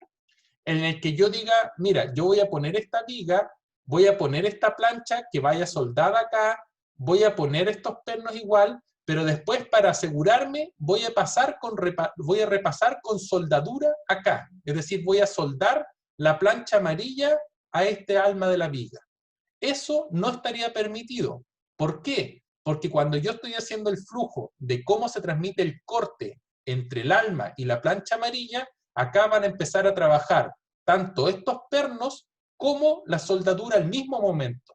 En el que yo diga, mira, yo voy a poner esta viga, voy a poner esta plancha que vaya soldada acá, voy a poner estos pernos igual, pero después para asegurarme voy a repasar con soldadura acá. Es decir, voy a soldar la plancha amarilla a este alma de la viga. Eso no estaría permitido. ¿Por qué? Porque cuando yo estoy haciendo el flujo de cómo se transmite el corte entre el alma y la plancha amarilla, acá van a empezar a trabajar tanto estos pernos como la soldadura al mismo momento.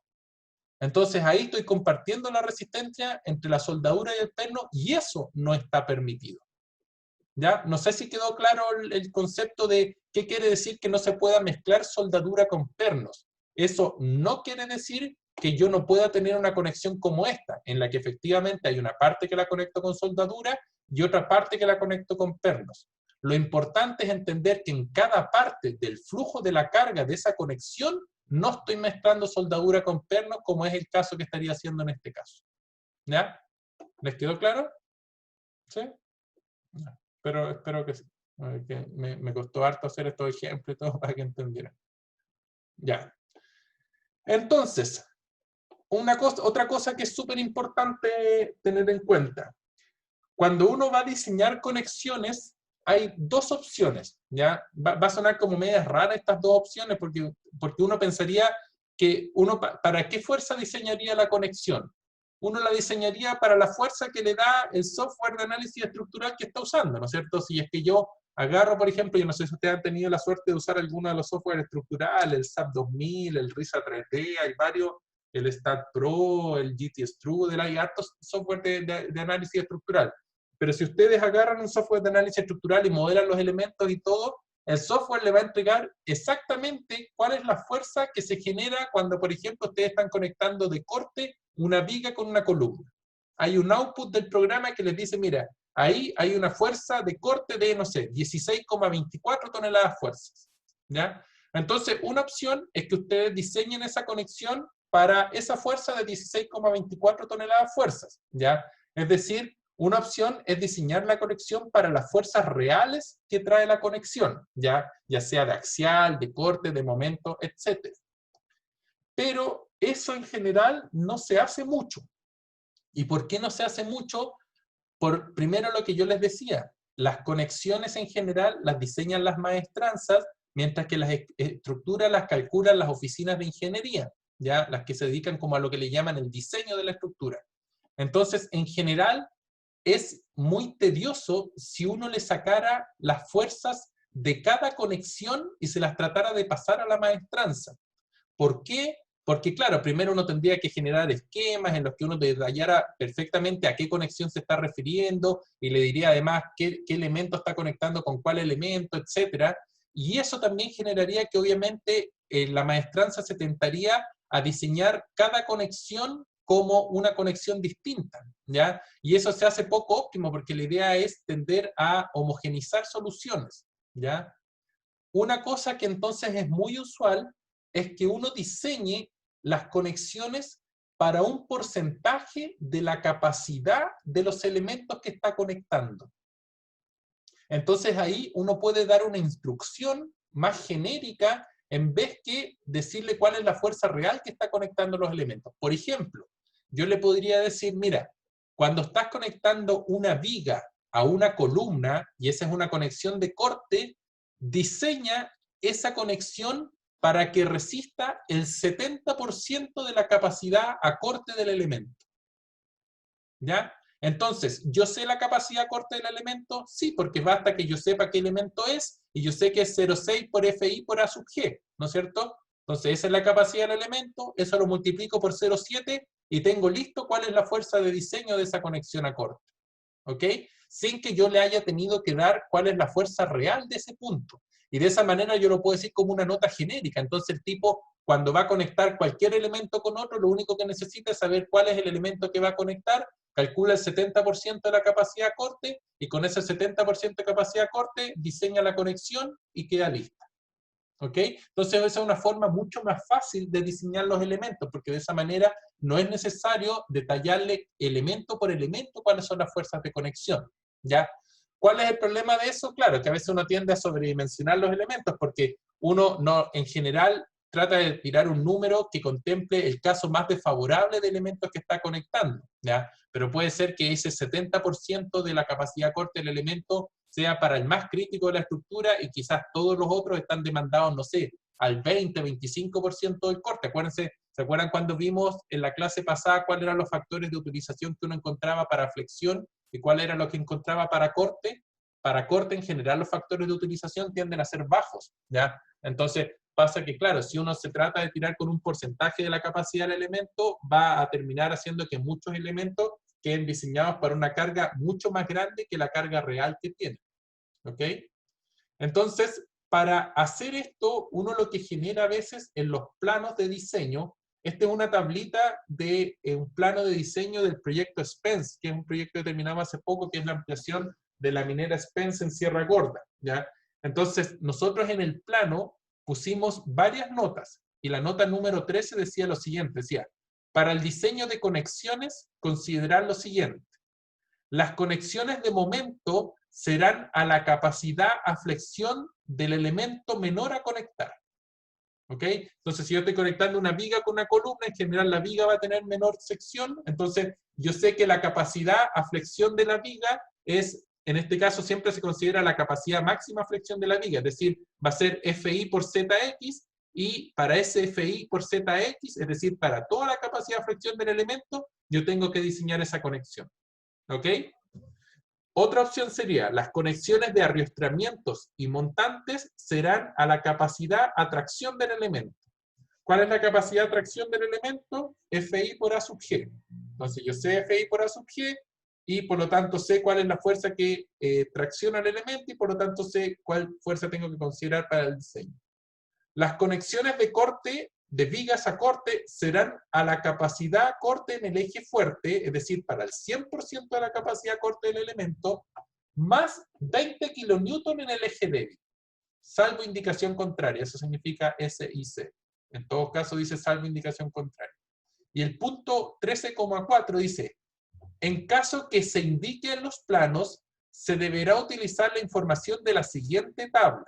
Entonces ahí estoy compartiendo la resistencia entre la soldadura y el perno y eso no está permitido. ¿Ya? No sé si quedó claro el concepto de qué quiere decir que no se pueda mezclar soldadura con pernos. Eso no quiere decir que yo no pueda tener una conexión como esta, en la que efectivamente hay una parte que la conecto con soldadura y otra parte que la conecto con pernos. Lo importante es entender que en cada parte del flujo de la carga de esa conexión no estoy mezclando soldadura con pernos, como es el caso que estaría haciendo en este caso. ¿Ya? ¿Les quedó claro? ¿Sí? Pero espero que sí. Que me costó harto hacer estos ejemplos y todo para que entendieran. Ya. Entonces, otra cosa que es súper importante tener en cuenta. Cuando uno va a diseñar conexiones, hay dos opciones, ¿ya? Va a sonar como medias raras estas dos opciones, porque uno pensaría que ¿para qué fuerza diseñaría la conexión? Uno la diseñaría para la fuerza que le da el software de análisis estructural que está usando, ¿no es cierto? Si es que yo agarro, por ejemplo, yo no sé si ustedes han tenido la suerte de usar alguno de los software estructurales, el SAP 2000, el RISA 3D, hay varios, el STAT Pro, el GTStrudel, hay hartos software de análisis estructural. Pero si ustedes agarran un software de análisis estructural y modelan los elementos y todo, el software le va a entregar exactamente cuál es la fuerza que se genera cuando, por ejemplo, ustedes están conectando de corte una viga con una columna. Hay un output del programa que les dice, mira, ahí hay una fuerza de corte de, no sé, 16,24 toneladas fuerzas. ¿Ya? Entonces, una opción es que ustedes diseñen esa conexión para esa fuerza de 16,24 toneladas fuerzas. ¿Ya? Es decir, una opción es diseñar la conexión para las fuerzas reales que trae la conexión, ya sea de axial, de corte, de momento, etc. Pero eso en general no se hace mucho. ¿Y por qué no se hace mucho? Por primero lo que yo les decía, las conexiones en general las diseñan las maestranzas, mientras que las estructuras las calculan las oficinas de ingeniería, ya las que se dedican como a lo que le llaman el diseño de la estructura. Entonces, en general, es muy tedioso si uno le sacara las fuerzas de cada conexión y se las tratara de pasar a la maestranza. ¿Por qué? Porque claro, primero uno tendría que generar esquemas en los que uno detallara perfectamente a qué conexión se está refiriendo y le diría además qué elemento está conectando con cuál elemento, etc. Y eso también generaría que obviamente la maestranza se tentaría a diseñar cada conexión como una conexión distinta, ¿ya? Y eso se hace poco óptimo porque la idea es tender a homogenizar soluciones, ¿ya? Una cosa que entonces es muy usual es que uno diseñe las conexiones para un porcentaje de la capacidad de los elementos que está conectando. Entonces ahí uno puede dar una instrucción más genérica en vez que decirle cuál es la fuerza real que está conectando los elementos. Por ejemplo, yo le podría decir, mira, cuando estás conectando una viga a una columna, y esa es una conexión de corte, diseña esa conexión para que resista el 70% de la capacidad a corte del elemento. ¿Ya? Entonces, ¿yo sé la capacidad corte del elemento? Sí, porque basta que yo sepa qué elemento es, y yo sé que es 0,6 por FI por A sub G, ¿no es cierto? Entonces, esa es la capacidad del elemento, eso lo multiplico por 0,7 y tengo listo cuál es la fuerza de diseño de esa conexión a corte. ¿Ok? Sin que yo le haya tenido que dar cuál es la fuerza real de ese punto. Y de esa manera yo lo puedo decir como una nota genérica. Entonces el tipo, cuando va a conectar cualquier elemento con otro, lo único que necesita es saber cuál es el elemento que va a conectar, calcula el 70% de la capacidad corte, y con ese 70% de capacidad corte diseña la conexión y queda lista. ¿Ok? Entonces esa es una forma mucho más fácil de diseñar los elementos, porque de esa manera no es necesario detallarle elemento por elemento cuáles son las fuerzas de conexión. ¿Ya? ¿Cuál es el problema de eso? Claro, que a veces uno tiende a sobredimensionar los elementos, porque uno no, en general trata de tirar un número que contemple el caso más desfavorable de elementos que está conectando, ¿ya? Pero puede ser que ese 70% de la capacidad corte del elemento sea para el más crítico de la estructura y quizás todos los otros están demandados, no sé, al 20-25% del corte. Acuérdense, ¿se acuerdan cuando vimos en la clase pasada cuáles eran los factores de utilización que uno encontraba para flexión y cuál era lo que encontraba para corte? Para corte, en general, los factores de utilización tienden a ser bajos, ¿ya? Entonces, pasa que, claro, si uno se trata de tirar con un porcentaje de la capacidad del elemento, va a terminar haciendo que muchos elementos queden diseñados para una carga mucho más grande que la carga real que tienen. ¿Ok? Entonces, para hacer esto, uno lo que genera a veces en los planos de diseño Esta es una tablita de un plano de diseño del proyecto Spence, que es un proyecto que terminamos hace poco, que es la ampliación de la minera Spence en Sierra Gorda, ¿ya? Entonces, nosotros en el plano pusimos varias notas, y la nota número 13 decía lo siguiente, decía, para el diseño de conexiones, considerar lo siguiente. Las conexiones de momento serán a la capacidad a flexión del elemento menor a conectar. ¿Ok? Entonces, si yo estoy conectando una viga con una columna, en general la viga va a tener menor sección, entonces yo sé que la capacidad a flexión de la viga es, en este caso siempre se considera la capacidad máxima a flexión de la viga, es decir, va a ser FI por ZX, y para ese FI por ZX, es decir, para toda la capacidad de flexión del elemento, yo tengo que diseñar esa conexión. ¿Ok? Otra opción sería, las conexiones de arrastramientos y montantes serán a la capacidad a tracción del elemento. ¿Cuál es la capacidad de tracción del elemento? FI por A sub G. Entonces yo sé FI por A sub G y por lo tanto sé cuál es la fuerza que tracciona el elemento y por lo tanto sé cuál fuerza tengo que considerar para el diseño. Las conexiones de corte, de vigas a corte, serán a la capacidad corte en el eje fuerte, es decir, para el 100% de la capacidad corte del elemento, más 20 kN en el eje débil, salvo indicación contraria, eso significa SIC. En todo caso dice salvo indicación contraria. Y el punto 13,4 dice, en caso que se indique en los planos, se deberá utilizar la información de la siguiente tabla.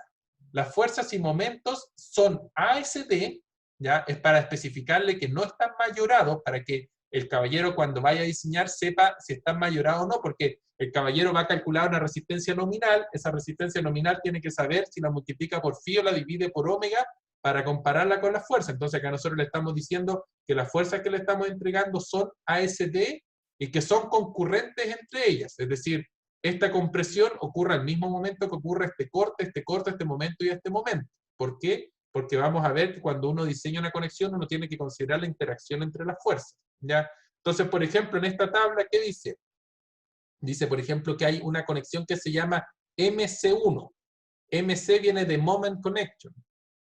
Las fuerzas y momentos son ASD, ¿ya? Es para especificarle que no están mayorados, para que el caballero cuando vaya a diseñar sepa si están mayorados o no, porque el caballero va a calcular una resistencia nominal, esa resistencia nominal tiene que saber si la multiplica por phi o la divide por omega para compararla con la fuerza. Entonces acá nosotros le estamos diciendo que las fuerzas que le estamos entregando son ASD y que son concurrentes entre ellas, es decir, esta compresión ocurre al mismo momento que ocurre este corte, este momento y este momento. ¿Por qué? Porque vamos a ver que cuando uno diseña una conexión, uno tiene que considerar la interacción entre las fuerzas, ¿ya? Entonces, por ejemplo, en esta tabla, ¿qué dice? Dice, por ejemplo, que hay una conexión que se llama MC1. MC viene de Moment Connection,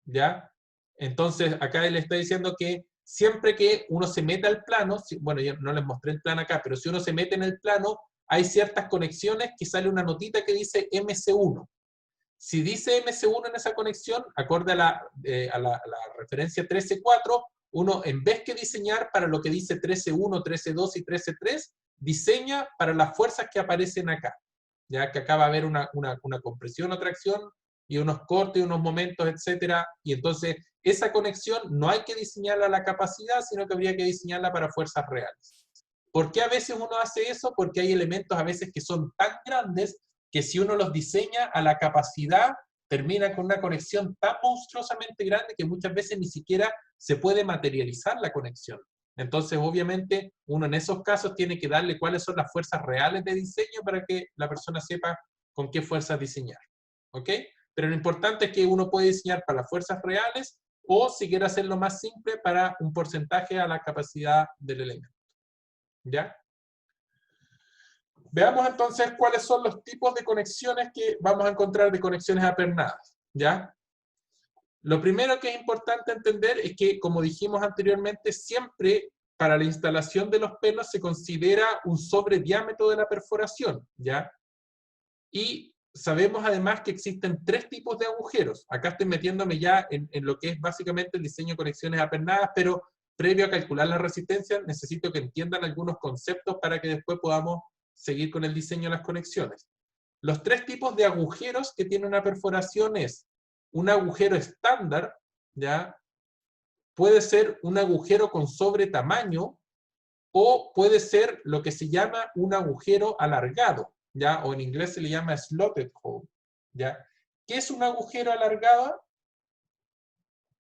¿ya? Entonces, acá él está diciendo que siempre que uno se meta al plano, bueno, yo no les mostré el plano acá, pero si uno se mete en el plano, hay ciertas conexiones que sale una notita que dice MC1. Si dice MC1 en esa conexión, acorde a la referencia 13.4, uno en vez que diseñar para lo que dice 13.1, 13.2 y 13.3, diseña para las fuerzas que aparecen acá. Ya que acá va a haber una compresión o tracción y unos cortes, unos momentos, etcétera. Y entonces esa conexión no hay que diseñarla a la capacidad, sino que habría que diseñarla para fuerzas reales. ¿Por qué a veces uno hace eso? Porque hay elementos a veces que son tan grandes que si uno los diseña a la capacidad, termina con una conexión tan monstruosamente grande que muchas veces ni siquiera se puede materializar la conexión. Entonces, obviamente, uno en esos casos tiene que darle cuáles son las fuerzas reales de diseño para que la persona sepa con qué fuerzas diseñar. ¿Ok? Pero lo importante es que uno puede diseñar para las fuerzas reales o, si quiere hacerlo más simple, para un porcentaje a la capacidad del elemento. ¿Ya? Veamos entonces cuáles son los tipos de conexiones que vamos a encontrar de conexiones apernadas, ¿ya? Lo primero que es importante entender es que, como dijimos anteriormente, siempre para la instalación de los pernos se considera un sobrediámetro de la perforación, ¿ya? Y sabemos además que existen tres tipos de agujeros. Acá estoy metiéndome ya en lo que es básicamente el diseño de conexiones apernadas, pero previo a calcular la resistencia necesito que entiendan algunos conceptos para que después podamos seguir con el diseño de las conexiones. Los tres tipos de agujeros que tiene una perforación es un agujero estándar, ¿ya? Puede ser un agujero con sobretamaño o puede ser lo que se llama un agujero alargado, ¿ya? O en inglés se le llama slotted hole, ¿ya? ¿Qué es un agujero alargado?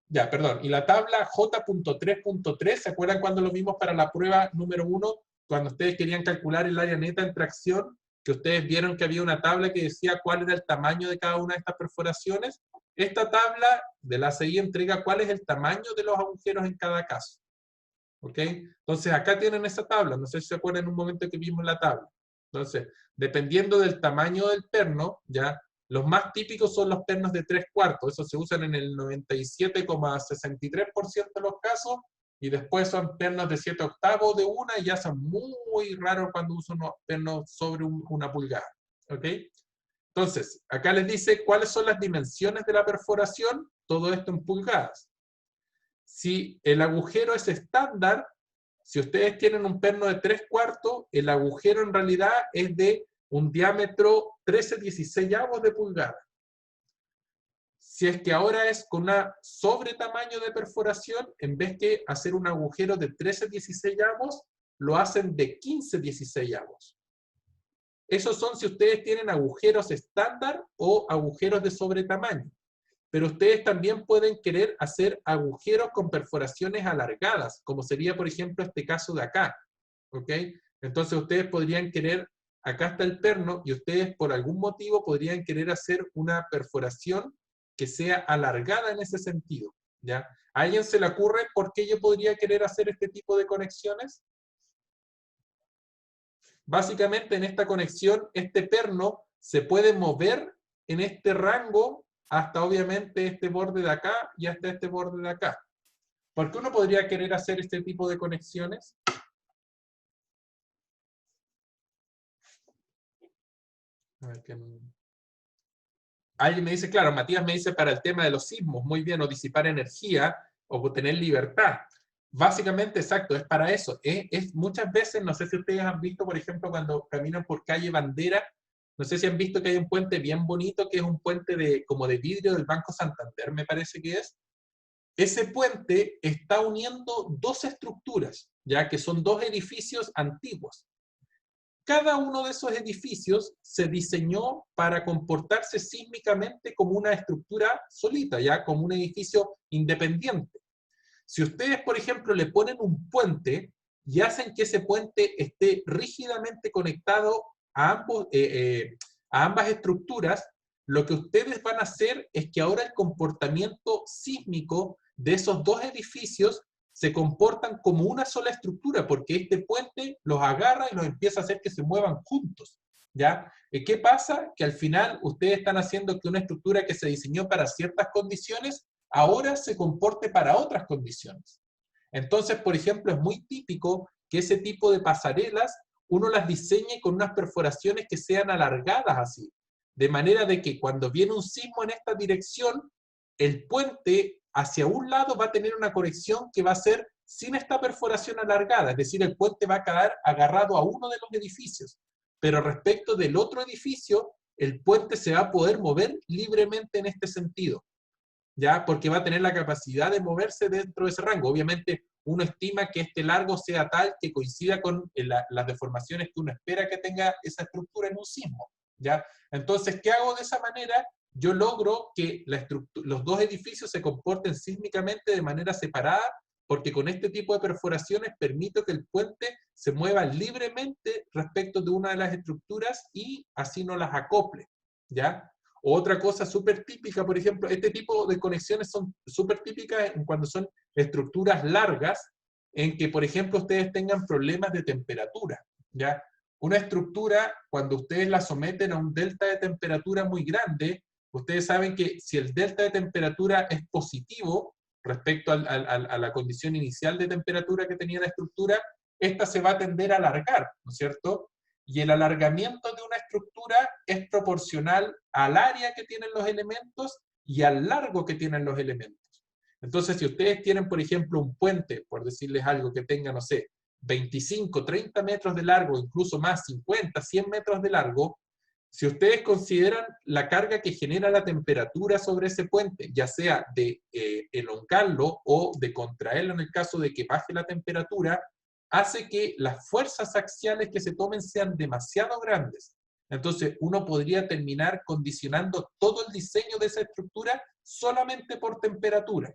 Ya, perdón. Y la tabla J.3.3, ¿se acuerdan cuando lo vimos para la prueba número 1? Cuando ustedes querían calcular el área neta en tracción, que ustedes vieron que había una tabla que decía cuál era el tamaño de cada una de estas perforaciones. Esta tabla de la CI entrega cuál es el tamaño de los agujeros en cada caso. ¿Ok? Entonces acá tienen esa tabla. No sé si se acuerdan en un momento que vimos la tabla. Entonces, dependiendo del tamaño del perno, ya, los más típicos son los pernos de 3/4. Esos se usan en el 97,63% de los casos. y después son pernos de 7/8 de una, y ya son muy raros cuando uso unos pernos sobre una pulgada. ¿Ok? Entonces, acá les dice cuáles son las dimensiones de la perforación, todo esto en pulgadas. Si el agujero es estándar, si ustedes tienen un perno de 3/4, el agujero en realidad es de un diámetro 13/16 de pulgada. Si es que ahora es con una sobre tamaño de perforación, en vez de hacer un agujero de 13/16, lo hacen de 15/16. Esos son si ustedes tienen agujeros estándar o agujeros de sobre tamaño. Pero ustedes también pueden querer hacer agujeros con perforaciones alargadas, como sería, por ejemplo, este caso de acá. ¿Ok? Entonces ustedes podrían querer, acá está el perno, y ustedes por algún motivo podrían querer hacer una perforación que sea alargada en ese sentido. ¿Ya? ¿A alguien se le ocurre por qué yo podría querer hacer este tipo de conexiones? Básicamente en esta conexión, este perno se puede mover en este rango hasta obviamente este borde de acá y hasta este borde de acá. ¿Por qué uno podría querer hacer este tipo de conexiones? A ver, alguien me dice, claro, Matías me dice para el tema de los sismos, muy bien, o disipar energía, o tener libertad. Básicamente, exacto, es para eso. Es muchas veces, no sé si ustedes han visto, por ejemplo, cuando caminan por calle Bandera, no sé si han visto que hay un puente bien bonito, que es un puente como de vidrio del Banco Santander, me parece que es. Ese puente está uniendo dos estructuras, ya que son dos edificios antiguos. Cada uno de esos edificios se diseñó para comportarse sísmicamente como una estructura solita, ya como un edificio independiente. Si ustedes, por ejemplo, le ponen un puente y hacen que ese puente esté rígidamente conectado a ambas estructuras, lo que ustedes van a hacer es que ahora el comportamiento sísmico de esos dos edificios se comportan como una sola estructura, porque este puente los agarra y los empieza a hacer que se muevan juntos. ¿Ya? ¿Qué pasa? Que al final ustedes están haciendo que una estructura que se diseñó para ciertas condiciones ahora se comporte para otras condiciones. Entonces, por ejemplo, es muy típico que ese tipo de pasarelas uno las diseñe con unas perforaciones que sean alargadas así, de manera de que cuando viene un sismo en esta dirección, el puente hacia un lado va a tener una conexión que va a ser sin esta perforación alargada, es decir, el puente va a quedar agarrado a uno de los edificios, pero respecto del otro edificio, el puente se va a poder mover libremente en este sentido. ¿Ya? Porque va a tener la capacidad de moverse dentro de ese rango. Obviamente, uno estima que este largo sea tal que coincida con las deformaciones que uno espera que tenga esa estructura en un sismo, ¿ya? Entonces, ¿qué hago de esa manera? Yo logro que los dos edificios se comporten sísmicamente de manera separada, porque con este tipo de perforaciones permito que el puente se mueva libremente respecto de una de las estructuras y así no las acople, ¿ya? Otra cosa súper típica, por ejemplo, este tipo de conexiones son súper típicas cuando son estructuras largas, en que, por ejemplo, ustedes tengan problemas de temperatura, ¿ya? Una estructura, cuando ustedes la someten a un delta de temperatura muy grande, ustedes saben que si el delta de temperatura es positivo respecto a la condición inicial de temperatura que tenía la estructura, esta se va a tender a alargar, ¿no es cierto? Y el alargamiento de una estructura es proporcional al área que tienen los elementos y al largo que tienen los elementos. Entonces, si ustedes tienen, por ejemplo, un puente, por decirles algo, que tenga, no sé, 25, 30 metros de largo, incluso más, 50, 100 metros de largo, si ustedes consideran la carga que genera la temperatura sobre ese puente, ya sea de elongarlo o de contraerlo en el caso de que baje la temperatura, hace que las fuerzas axiales que se tomen sean demasiado grandes. Entonces, uno podría terminar condicionando todo el diseño de esa estructura solamente por temperatura.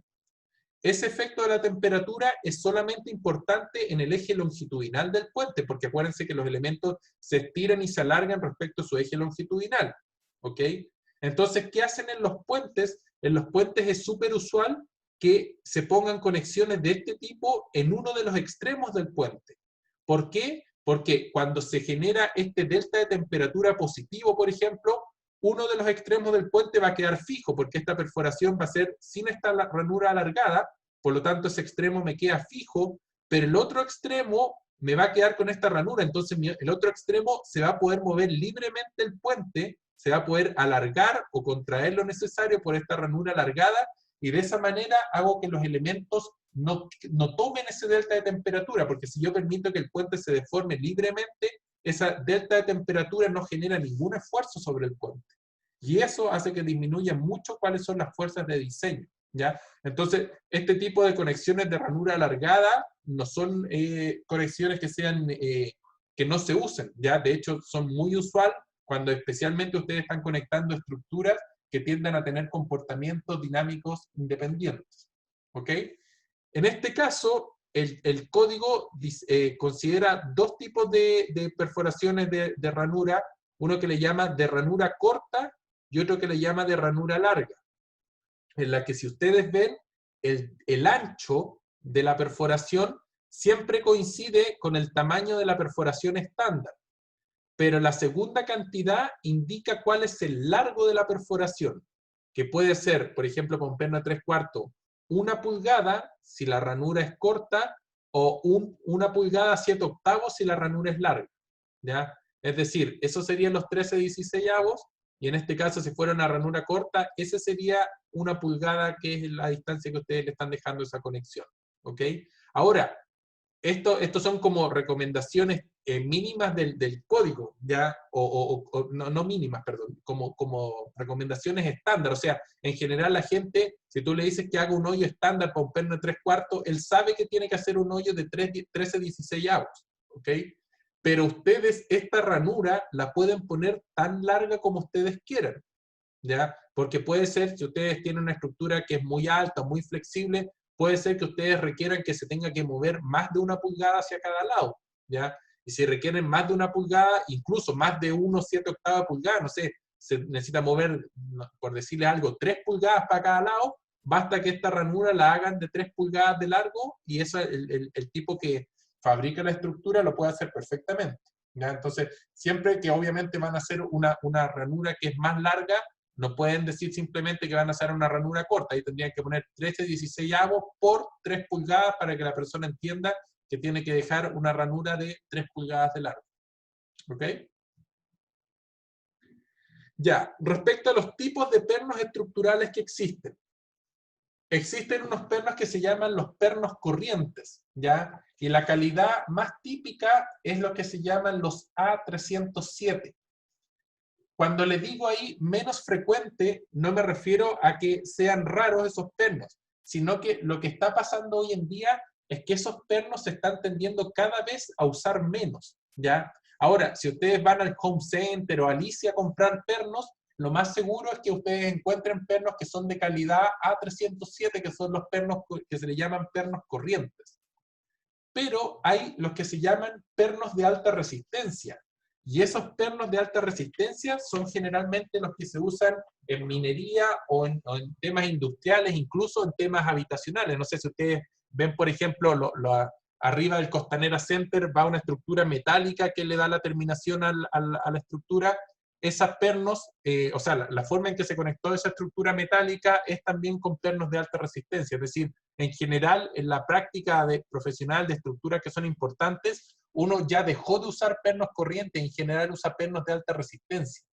Ese efecto de la temperatura es solamente importante en el eje longitudinal del puente, porque acuérdense que los elementos se estiran y se alargan respecto a su eje longitudinal. ¿Ok? Entonces, ¿qué hacen en los puentes? En los puentes es súper usual que se pongan conexiones de este tipo en uno de los extremos del puente. ¿Por qué? Porque cuando se genera este delta de temperatura positivo, por ejemplo, uno de los extremos del puente va a quedar fijo, porque esta perforación va a ser sin esta ranura alargada, por lo tanto ese extremo me queda fijo, pero el otro extremo me va a quedar con esta ranura, entonces el otro extremo se va a poder mover libremente el puente, se va a poder alargar o contraer lo necesario por esta ranura alargada, y de esa manera hago que los elementos no tomen ese delta de temperatura, porque si yo permito que el puente se deforme libremente, esa delta de temperatura no genera ningún esfuerzo sobre el puente. Y eso hace que disminuya mucho cuáles son las fuerzas de diseño, ¿ya? Entonces, este tipo de conexiones de ranura alargada no son conexiones que sean, que no se usen, ¿ya? De hecho, son muy usual cuando especialmente ustedes están conectando estructuras que tienden a tener comportamientos dinámicos independientes, ¿ok? En este caso, el código considera dos tipos de perforaciones de ranura, uno que le llama de ranura corta y otro que le llama de ranura larga, en la que si ustedes ven, el ancho de la perforación siempre coincide con el tamaño de la perforación estándar, pero la segunda cantidad indica cuál es el largo de la perforación, que puede ser, por ejemplo, con perno de 3/4, 1 pulgada si la ranura es corta, o 1 pulgada 7/8 si la ranura es larga, ¿ya? Es decir, esos serían los 13/16, y en este caso, si fuera una ranura corta, ese sería 1 pulgada, que es la distancia que ustedes le están dejando esa conexión, ¿ok? Ahora, estos son como recomendaciones mínimas del código, ¿ya? No mínimas, perdón, como recomendaciones estándar. O sea, en general la gente, si tú le dices que haga un hoyo estándar para un perno de 3/4, él sabe que tiene que hacer un hoyo de 13/16, ¿ok? Pero ustedes esta ranura la pueden poner tan larga como ustedes quieran, ¿ya? Porque puede ser, si ustedes tienen una estructura que es muy alta, muy flexible, puede ser que ustedes requieran que se tenga que mover más de 1 pulgada hacia cada lado, ¿ya? Y si requieren más de 1 pulgada, incluso más de 1/7/8 pulgada, no sé, se necesita mover, por decirle algo, 3 pulgadas para cada lado, basta que esta ranura la hagan de 3 pulgadas de largo, y eso el tipo que fabrica la estructura lo puede hacer perfectamente, ¿ya? Entonces, siempre que obviamente van a hacer una ranura que es más larga, no pueden decir simplemente que van a hacer una ranura corta, ahí tendrían que poner 13/16 por 3 pulgadas para que la persona entienda que tiene que dejar una ranura de 3 pulgadas de largo. ¿Ok? Ya, respecto a los tipos de pernos estructurales que existen. Existen unos pernos que se llaman los pernos corrientes, ¿ya? Y la calidad más típica es lo que se llaman los A307. Cuando le digo ahí menos frecuente, no me refiero a que sean raros esos pernos, sino que lo que está pasando hoy en día es que esos pernos se están tendiendo cada vez a usar menos, ¿ya? Ahora, si ustedes van al Home Center o a Alicia a comprar pernos, lo más seguro es que ustedes encuentren pernos que son de calidad A307, que son los pernos que se le llaman pernos corrientes. Pero hay los que se llaman pernos de alta resistencia. Y esos pernos de alta resistencia son generalmente los que se usan en minería o en temas industriales, incluso en temas habitacionales. No sé si ustedes ven, por ejemplo, arriba del Costanera Center va una estructura metálica que le da la terminación a la estructura. Esas pernos, o sea, la forma en que se conectó esa estructura metálica es también con pernos de alta resistencia. Es decir, en general, en la práctica profesional de estructuras que son importantes, uno ya dejó de usar pernos corrientes, en general usa pernos de alta resistencia.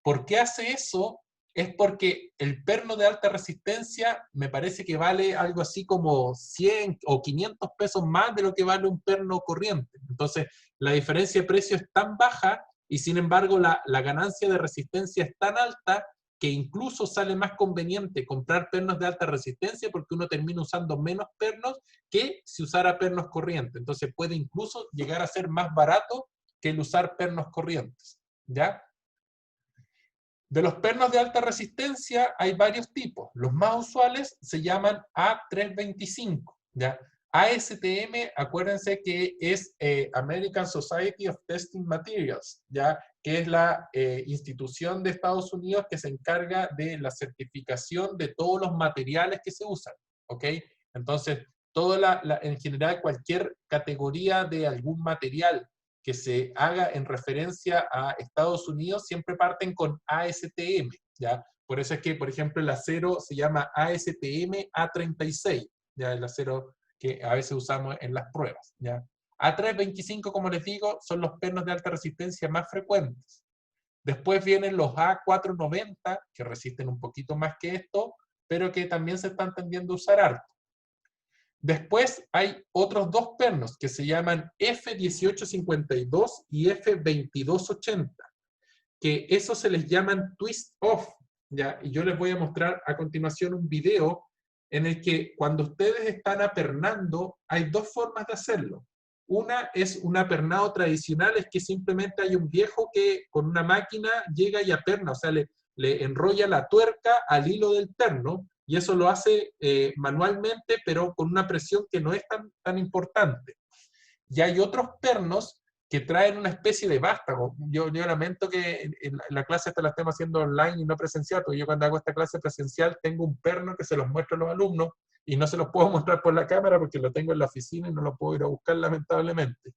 ¿Por qué hace eso? Es porque el perno de alta resistencia me parece que vale algo así como 100 o 500 pesos más de lo que vale un perno corriente. Entonces, la diferencia de precio es tan baja, y sin embargo la ganancia de resistencia es tan alta, que incluso sale más conveniente comprar pernos de alta resistencia, porque uno termina usando menos pernos que si usara pernos corrientes. Entonces puede incluso llegar a ser más barato que el usar pernos corrientes, ¿ya? De los pernos de alta resistencia hay varios tipos. Los más usuales se llaman A325, ¿ya? ASTM, acuérdense que es American Society of Testing Materials, ¿ya? Que es la institución de Estados Unidos que se encarga de la certificación de todos los materiales que se usan, ¿ok? Entonces, en general, cualquier categoría de algún material que se haga en referencia a Estados Unidos siempre parten con ASTM, ¿ya? Por eso es que, por ejemplo, el acero se llama ASTM A36, ya el acero que a veces usamos en las pruebas, ¿ya? A325, como les digo, son los pernos de alta resistencia más frecuentes. Después vienen los A490, que resisten un poquito más que esto, pero que también se están tendiendo a usar harto. Después hay otros dos pernos que se llaman F1852 y F2280, que esos se les llaman twist off, ¿ya? Y yo les voy a mostrar a continuación un video en el que cuando ustedes están apernando, hay dos formas de hacerlo. Una es un apernado tradicional, es que simplemente hay un viejo que con una máquina llega y aperna, o sea, le enrolla la tuerca al hilo del perno, y eso lo hace manualmente, pero con una presión que no es tan importante. Y hay otros pernos que traen una especie de vástago. Yo lamento que en la clase esta la estemos haciendo online y no presencial, porque yo cuando hago esta clase presencial tengo un perno que se los muestro a los alumnos y no se los puedo mostrar por la cámara porque lo tengo en la oficina y no lo puedo ir a buscar lamentablemente.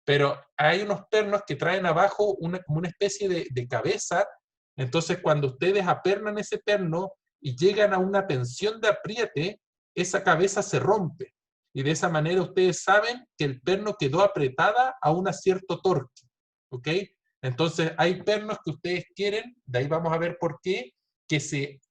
Pero hay unos pernos que traen abajo como una especie de cabeza, entonces cuando ustedes apernan ese perno y llegan a una tensión de apriete, esa cabeza se rompe. Y de esa manera ustedes saben que el perno quedó apretada a un cierto torque. ¿Ok? Entonces hay pernos que ustedes quieren, de ahí vamos a ver por qué, que se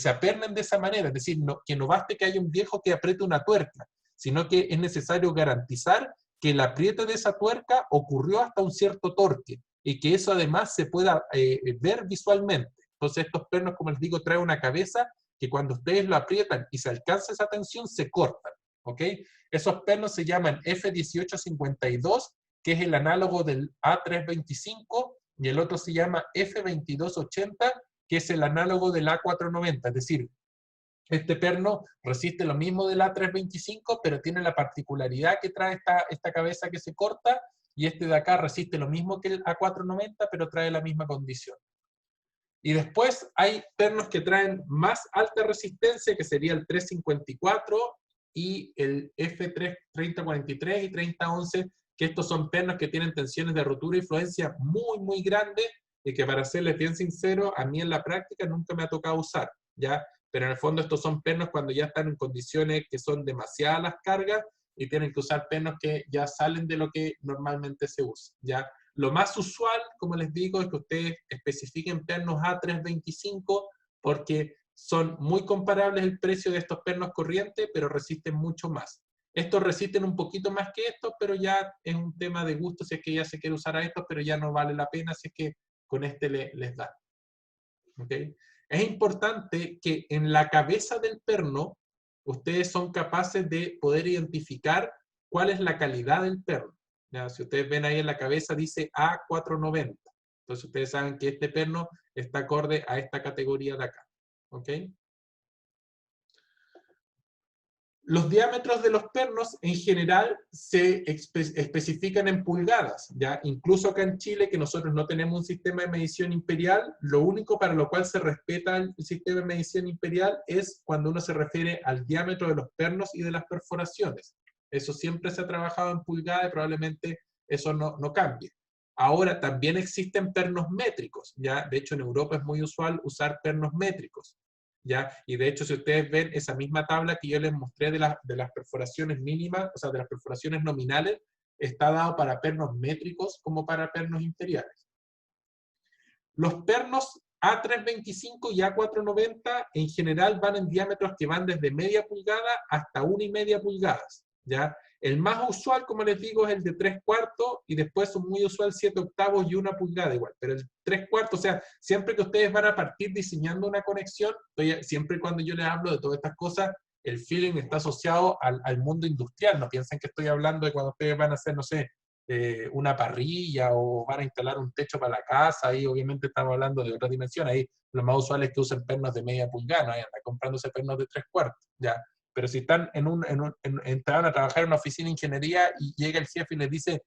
apernen de esa manera. Es decir, que no baste que haya un viejo que apriete una tuerca, sino que es necesario garantizar que el apriete de esa tuerca ocurrió hasta un cierto torque y que eso además se pueda ver visualmente. Entonces estos pernos, como les digo, traen una cabeza que cuando ustedes lo aprietan y se alcanza esa tensión, se cortan. ¿Ok? Esos pernos se llaman F1852, que es el análogo del A325, y el otro se llama F2280, que es el análogo del A490. Es decir, este perno resiste lo mismo del A325, pero tiene la particularidad que trae esta cabeza que se corta, y este de acá resiste lo mismo que el A490, pero trae la misma condición. Y después hay pernos que traen más alta resistencia, que sería el 354 y el F3043 y 3011, que estos son pernos que tienen tensiones de rotura y fluencia muy grandes, y que, para serles bien sincero, a mí en la práctica nunca me ha tocado usar, ¿ya? Pero en el fondo estos son pernos cuando ya están en condiciones que son demasiadas las cargas y tienen que usar pernos que ya salen de lo que normalmente se usa, ¿ya? Lo más usual, como les digo, es que ustedes especifiquen pernos A325 porque son muy comparables el precio de estos pernos corrientes, pero resisten mucho más. Estos resisten un poquito más que estos, pero ya es un tema de gusto si es que ya se quiere usar a estos, pero ya no vale la pena si es que con este les da. ¿Okay? Es importante que en la cabeza del perno ustedes son capaces de poder identificar cuál es la calidad del perno. ¿Ya? Si ustedes ven ahí en la cabeza dice A490. Entonces ustedes saben que este perno está acorde a esta categoría de acá. ¿Ok? Los diámetros de los pernos en general se especifican en pulgadas, ¿ya? Incluso acá en Chile, que nosotros no tenemos un sistema de medición imperial, lo único para lo cual se respeta el sistema de medición imperial es cuando uno se refiere al diámetro de los pernos y de las perforaciones. Eso siempre se ha trabajado en pulgadas y probablemente eso no cambie. Ahora también existen pernos métricos, ¿ya? De hecho, en Europa es muy usual usar pernos métricos. ¿Ya? Y de hecho, si ustedes ven esa misma tabla que yo les mostré de las perforaciones mínimas, o sea, de las perforaciones nominales, está dado para pernos métricos como para pernos imperiales. Los pernos A325 y A490 en general van en diámetros que van desde media pulgada hasta 1,5 pulgadas, ¿ya? El más usual, como les digo, es el de 3/4 y después un muy usual 7/8 y 1 pulgada igual. Pero el 3/4, o sea, siempre que ustedes van a partir diseñando una conexión, siempre cuando yo les hablo de todas estas cosas, el feeling está asociado al mundo industrial. No piensen que estoy hablando de cuando ustedes van a hacer, no sé, una parrilla o van a instalar un techo para la casa. Ahí obviamente estamos hablando de otra dimensión. Ahí lo más usual es que usen pernos de media pulgada, no andan comprándose pernos de 3/4, ¿ya? Pero si están entraron a trabajar en una oficina de ingeniería y llega el jefe y les dice,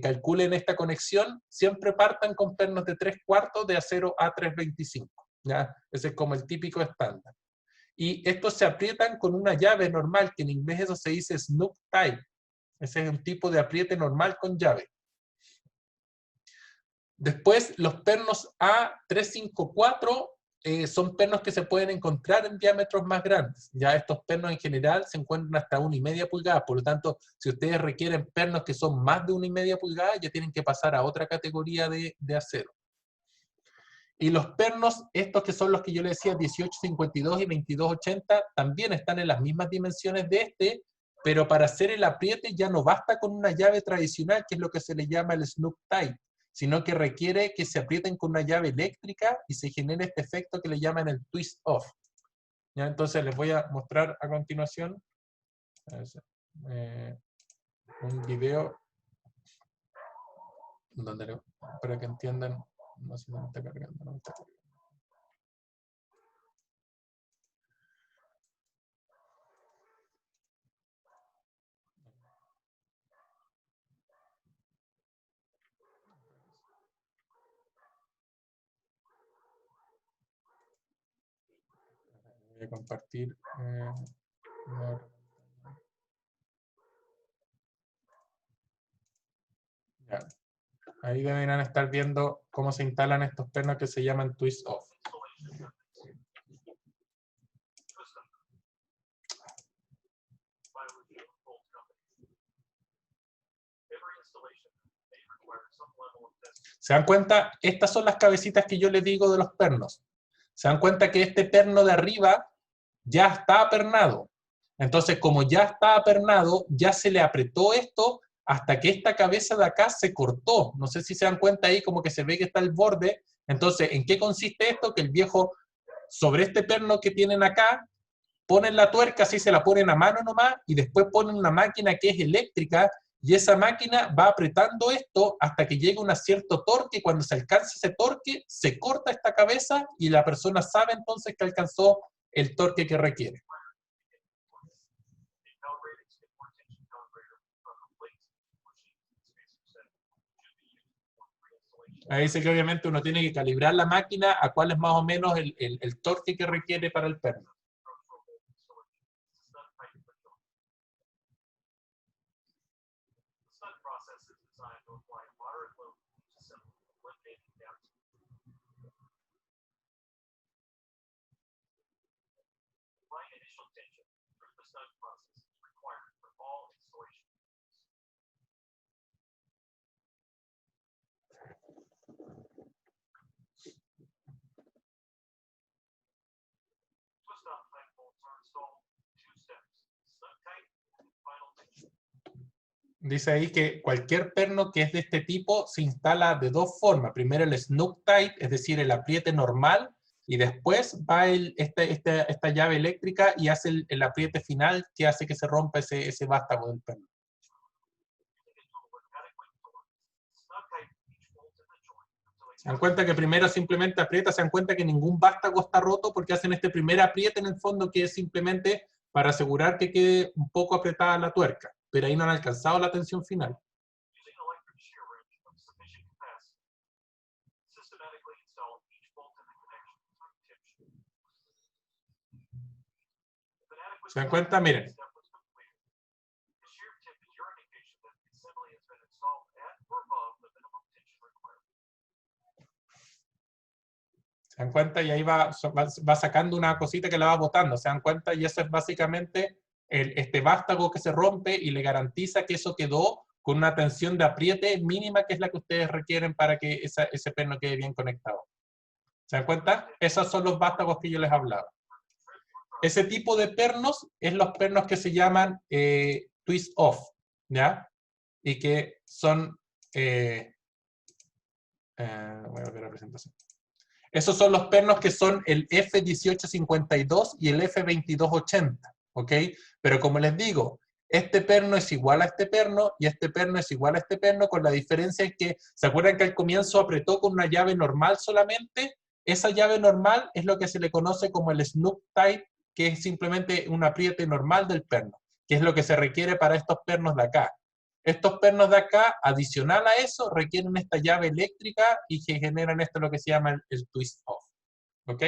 calculen esta conexión, siempre partan con pernos de 3/4 de acero A325, ¿ya? Ese es como el típico estándar. Y estos se aprietan con una llave normal, que en inglés eso se dice snook type. Ese es un tipo de apriete normal con llave. Después, los pernos A354 son pernos que se pueden encontrar en diámetros más grandes. Ya estos pernos en general se encuentran hasta 1,5 pulgadas, por lo tanto, si ustedes requieren pernos que son más de 1,5 pulgadas, ya tienen que pasar a otra categoría de acero. Y los pernos, estos que son los que yo les decía, 1852 y 2280, también están en las mismas dimensiones de este, pero para hacer el apriete ya no basta con una llave tradicional, que es lo que se le llama el snug tight, sino que requiere que se aprieten con una llave eléctrica y se genere este efecto que le llaman el twist off. ¿Ya? Entonces les voy a mostrar a continuación un video donde, para que entiendan. No sé si me está cargando, no me está cargando. Voy a compartir. Ya. Ahí deberán estar viendo cómo se instalan estos pernos que se llaman twist off. ¿Se dan cuenta? Estas son las cabecitas que yo les digo de los pernos. ¿Se dan cuenta que este perno de arriba ya está apernado? Entonces, como ya está apernado, ya se le apretó esto hasta que esta cabeza de acá se cortó. No sé si se dan cuenta ahí, como que se ve que está el borde. Entonces, ¿en qué consiste esto? Que el viejo, sobre este perno que tienen acá, ponen la tuerca, así se la ponen a mano nomás, y después ponen una máquina que es eléctrica, y esa máquina va apretando esto hasta que llega un cierto torque, y cuando se alcanza ese torque, se corta esta cabeza, y la persona sabe entonces que alcanzó el torque que requiere. Ahí dice que obviamente uno tiene que calibrar la máquina a cuál es más o menos el torque que requiere para el perno. Dice ahí que cualquier perno que es de este tipo se instala de dos formas. Primero el snug tight, es decir, el apriete normal, y después va esta llave eléctrica y hace el apriete final que hace que se rompa ese vástago del perno. Se dan cuenta que primero simplemente aprieta, se dan cuenta que ningún vástago está roto porque hacen este primer apriete en el fondo que es simplemente para asegurar que quede un poco apretada la tuerca, pero ahí no han alcanzado la tensión final. ¿Se dan cuenta? Miren. ¿Se dan cuenta? Y ahí va sacando una cosita que la va botando. ¿Se dan cuenta? Y eso es básicamente este vástago que se rompe y le garantiza que eso quedó con una tensión de apriete mínima que es la que ustedes requieren para que ese perno quede bien conectado. ¿Se dan cuenta? Esos son los vástagos que yo les hablaba. Ese tipo de pernos es los pernos que se llaman twist off, ¿ya? Y que son... voy a ver la presentación. Esos son los pernos que son el F1852 y el F2280, ¿ok? Pero como les digo, este perno es igual a este perno y este perno es igual a este perno, con la diferencia es que, ¿se acuerdan que al comienzo apretó con una llave normal solamente? Esa llave normal es lo que se le conoce como el snug tight, que es simplemente un apriete normal del perno, que es lo que se requiere para estos pernos de acá. Estos pernos de acá, adicional a eso, requieren esta llave eléctrica y que generan esto lo que se llama el twist off. ¿Ok?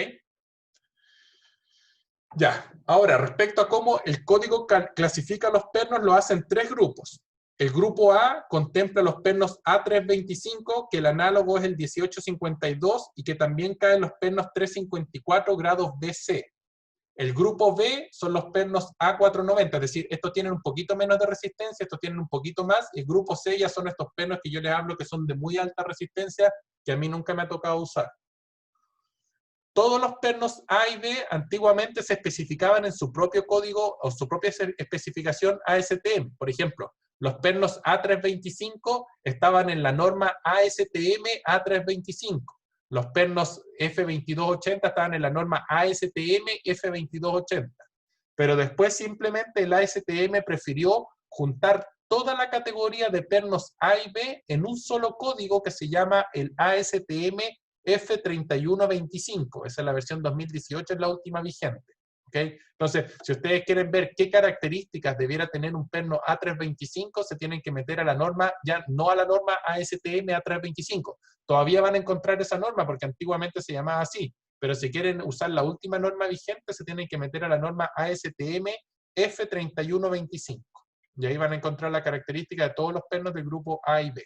Ya, ahora respecto a cómo el código clasifica los pernos, lo hace en tres grupos. El grupo A contempla los pernos A325, que el análogo es el 1852 y que también caen los pernos 354 grados BC. El grupo B son los pernos A490, es decir, estos tienen un poquito menos de resistencia, estos tienen un poquito más. El grupo C ya son estos pernos que yo les hablo que son de muy alta resistencia, que a mí nunca me ha tocado usar. Todos los pernos A y B antiguamente se especificaban en su propio código o su propia especificación ASTM. Por ejemplo, los pernos A325 estaban en la norma ASTM A325. Los pernos F2280 estaban en la norma ASTM F2280. Pero después simplemente el ASTM prefirió juntar toda la categoría de pernos A y B en un solo código que se llama el ASTM F3125. Esa es la versión 2018, es la última vigente. ¿Okay? Entonces, si ustedes quieren ver qué características debiera tener un perno A325, se tienen que meter a la norma, ya no a la norma ASTM A325. Todavía van a encontrar esa norma porque antiguamente se llamaba así, pero si quieren usar la última norma vigente, se tienen que meter a la norma ASTM F3125. Y ahí van a encontrar la característica de todos los pernos del grupo A y B.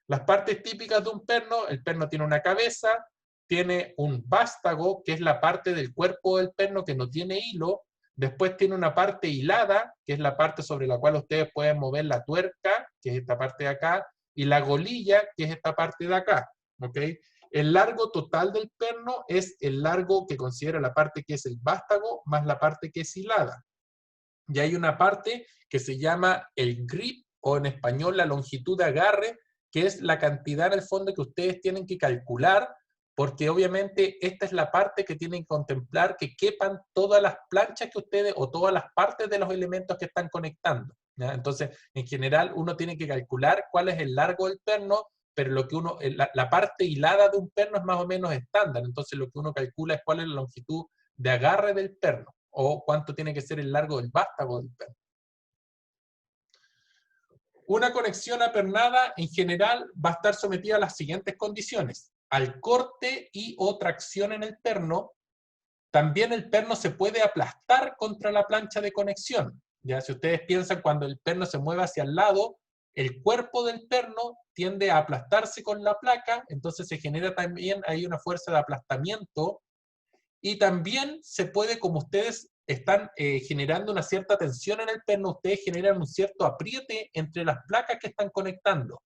Las partes típicas de un perno: el perno tiene una cabeza, tiene un vástago, que es la parte del cuerpo del perno que no tiene hilo, después tiene una parte hilada, que es la parte sobre la cual ustedes pueden mover la tuerca, que es esta parte de acá, y la golilla, que es esta parte de acá. ¿Okay? El largo total del perno es el largo que considera la parte que es el vástago más la parte que es hilada. Y hay una parte que se llama el grip, o en español la longitud de agarre, que es la cantidad en el fondo que ustedes tienen que calcular, porque obviamente esta es la parte que tienen que contemplar que quepan todas las planchas que ustedes, o todas las partes de los elementos que están conectando, ¿ya? Entonces, en general, uno tiene que calcular cuál es el largo del perno, pero lo que uno, la parte hilada de un perno es más o menos estándar, entonces lo que uno calcula es cuál es la longitud de agarre del perno, o cuánto tiene que ser el largo del vástago del perno. Una conexión apernada en general va a estar sometida a las siguientes condiciones: al corte y o tracción en el perno. También el perno se puede aplastar contra la plancha de conexión. Ya, si ustedes piensan, cuando el perno se mueve hacia el lado, el cuerpo del perno tiende a aplastarse con la placa, entonces se genera también ahí una fuerza de aplastamiento. Y también se puede, como ustedes están generando una cierta tensión en el perno, ustedes generan un cierto apriete entre las placas que están conectando.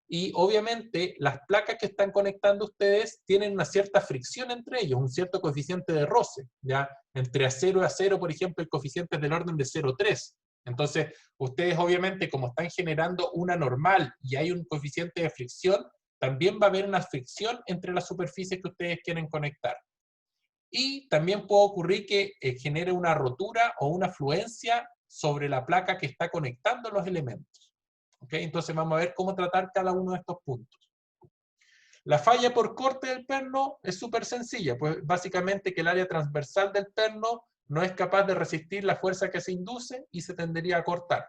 Y obviamente las placas que están conectando ustedes tienen una cierta fricción entre ellos, un cierto coeficiente de roce, ¿ya? Entre acero y acero, por ejemplo, el coeficiente es del orden de 0,3. Entonces, ustedes obviamente, como están generando una normal y hay un coeficiente de fricción, también va a haber una fricción entre las superficies que ustedes quieren conectar. Y también puede ocurrir que genere una rotura o una fluencia sobre la placa que está conectando los elementos. ¿Okay? Entonces vamos a ver cómo tratar cada uno de estos puntos. La falla por corte del perno es súper sencilla, pues básicamente que el área transversal del perno no es capaz de resistir la fuerza que se induce y se tendería a cortar.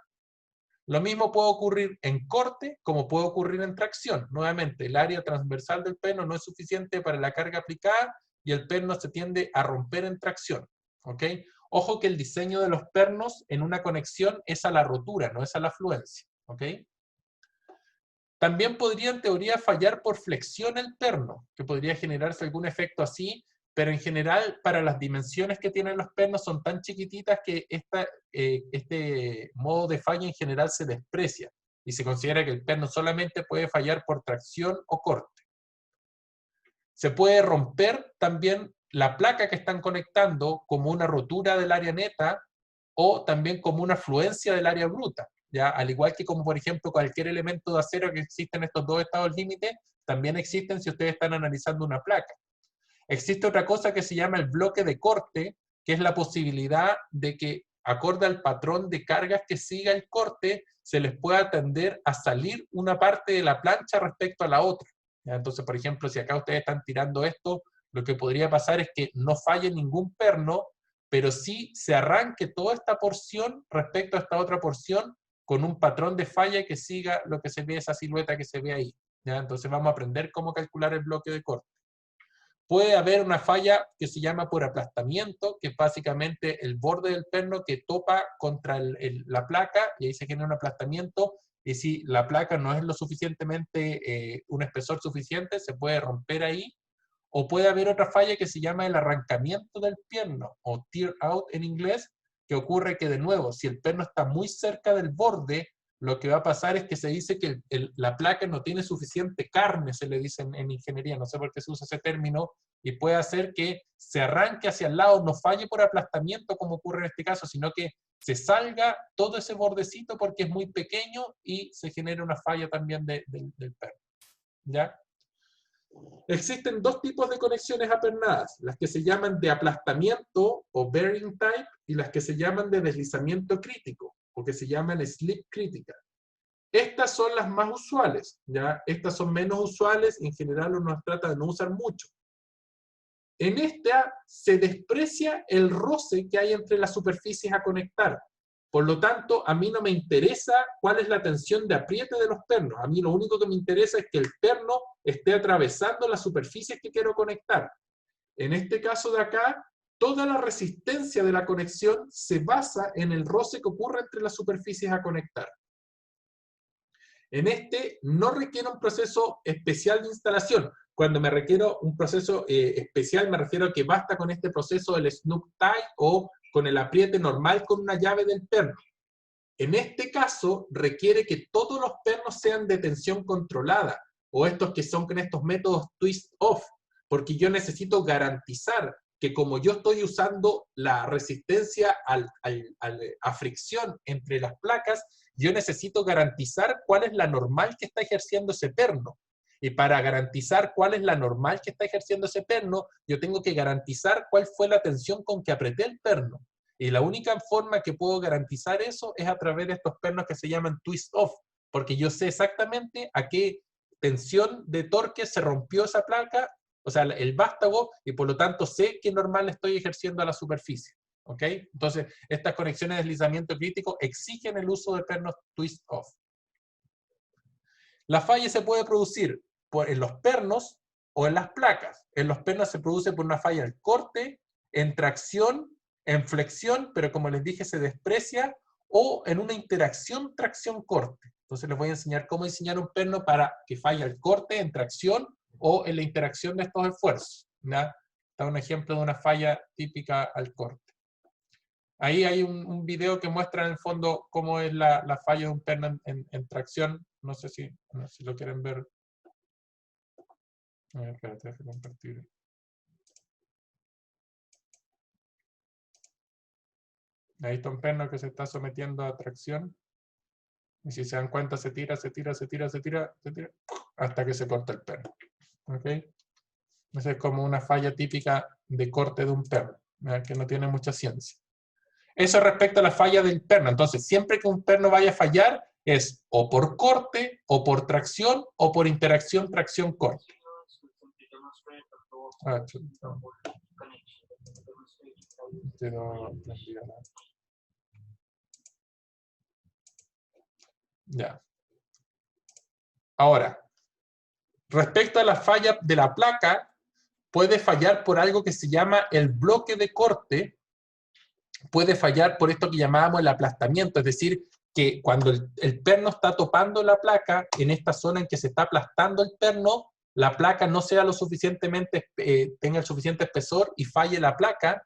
Lo mismo puede ocurrir en corte como puede ocurrir en tracción. Nuevamente, el área transversal del perno no es suficiente para la carga aplicada y el perno se tiende a romper en tracción. ¿Ok? Ojo que el diseño de los pernos en una conexión es a la rotura, no es a la fluencia. ¿Ok? También podría en teoría fallar por flexión el perno, que podría generarse algún efecto así, pero en general para las dimensiones que tienen los pernos son tan chiquititas que este modo de falla en general se desprecia y se considera que el perno solamente puede fallar por tracción o corte. Se puede romper también la placa que están conectando como una rotura del área neta o también como una fluencia del área bruta. ¿Ya? Al igual que como por ejemplo cualquier elemento de acero que existe en estos dos estados límite, también existen si ustedes están analizando una placa. Existe otra cosa que se llama el bloque de corte, que es la posibilidad de que, acorde al patrón de cargas que siga el corte, se les pueda tender a salir una parte de la plancha respecto a la otra. ¿Ya? Entonces, por ejemplo, si acá ustedes están tirando esto, lo que podría pasar es que no falle ningún perno, pero sí se arranque toda esta porción respecto a esta otra porción con un patrón de falla que siga lo que se ve, esa silueta que se ve ahí. ¿Ya? Entonces vamos a aprender cómo calcular el bloque de corte. Puede haber una falla que se llama por aplastamiento, que es básicamente el borde del perno que topa contra la placa, y ahí se genera un aplastamiento, y si la placa no es lo suficientemente, un espesor suficiente, se puede romper ahí. O puede haber otra falla que se llama el arrancamiento del perno, o tear out en inglés, que ocurre que, de nuevo, si el perno está muy cerca del borde, lo que va a pasar es que se dice que la placa no tiene suficiente carne, se le dice en ingeniería, no sé por qué se usa ese término, y puede hacer que se arranque hacia el lado, no falle por aplastamiento como ocurre en este caso, sino que se salga todo ese bordecito porque es muy pequeño y se genera una falla también del perno. ¿Ya? Existen dos tipos de conexiones apernadas, las que se llaman de aplastamiento o bearing type y las que se llaman de deslizamiento crítico o que se llaman slip critical. Estas son las más usuales, ¿ya? Estas son menos usuales y en general uno trata de no usar mucho. En esta se desprecia el roce que hay entre las superficies a conectar. Por lo tanto, a mí no me interesa cuál es la tensión de apriete de los pernos. A mí lo único que me interesa es que el perno esté atravesando las superficies que quiero conectar. En este caso de acá, toda la resistencia de la conexión se basa en el roce que ocurre entre las superficies a conectar. En este no requiere un proceso especial de instalación. Cuando me requiero un proceso especial, me refiero a que basta con este proceso del snug tie o con el apriete normal con una llave del perno. En este caso, requiere que todos los pernos sean de tensión controlada, o estos que son con estos métodos twist-off, porque yo necesito garantizar que como yo estoy usando la resistencia a fricción entre las placas, yo necesito garantizar cuál es la normal que está ejerciendo ese perno. Y para garantizar cuál es la normal que está ejerciendo ese perno, yo tengo que garantizar cuál fue la tensión con que apreté el perno. Y la única forma que puedo garantizar eso es a través de estos pernos que se llaman twist-off, porque yo sé exactamente a qué tensión de torque se rompió esa placa, o sea, el vástago, y por lo tanto sé qué normal estoy ejerciendo a la superficie. ¿Ok? Entonces, estas conexiones de deslizamiento crítico exigen el uso de pernos twist-off. La falla se puede producir en los pernos o en las placas. En los pernos se produce por una falla en corte, en tracción, en flexión, pero como les dije se desprecia, o en una interacción tracción-corte. Entonces les voy a enseñar cómo diseñar un perno para que falle el corte, en tracción o en la interacción de estos esfuerzos. ¿Ya? Está un ejemplo de una falla típica al corte. Ahí hay un video que muestra en el fondo cómo es la falla de un perno en tracción. No sé si lo quieren ver. A ver, espérate, déjame compartir. Ahí está un perno que se está sometiendo a tracción. Y si se dan cuenta, se tira, hasta que se corta el perno. ¿Ok? Esa es como una falla típica de corte de un perno, que no tiene mucha ciencia. Eso respecto a la falla del perno. Entonces, siempre que un perno vaya a fallar, es o por corte, o por tracción, o por interacción tracción-corte. Ya. Ahora, respecto a la falla de la placa, puede fallar por algo que se llama el bloque de corte, puede fallar por esto que llamábamos el aplastamiento, es decir, que cuando el perno está topando la placa, en esta zona en que se está aplastando el perno, la placa no sea lo suficientemente, tenga el suficiente espesor y falle la placa,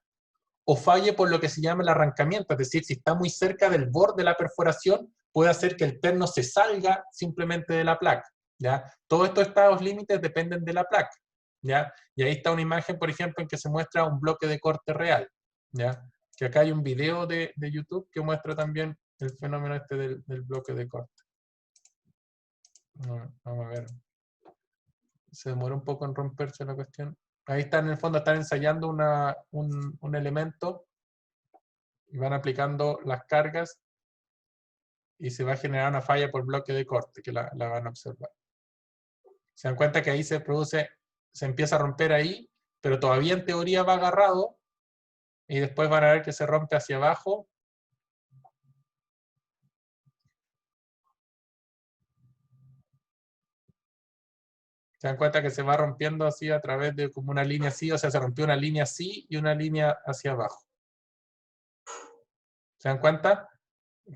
o falle por lo que se llama el arrancamiento, es decir, si está muy cerca del borde de la perforación, puede hacer que el perno se salga simplemente de la placa. ¿Ya? Todos estos estados límites dependen de la placa. ¿Ya? Y ahí está una imagen, por ejemplo, en que se muestra un bloque de corte real. ¿Ya? Que acá hay un video de YouTube que muestra también el fenómeno este del bloque de corte. Vamos a ver. Se demora un poco en romperse la cuestión. Ahí está, en el fondo, están ensayando un elemento y van aplicando las cargas y se va a generar una falla por bloque de corte, que la van a observar. Se dan cuenta que ahí se produce, se empieza a romper ahí, pero todavía en teoría va agarrado, y después van a ver que se rompe hacia abajo. Se dan cuenta que se va rompiendo así a través de como una línea así, o sea, se rompió una línea así y una línea hacia abajo. ¿Se dan cuenta?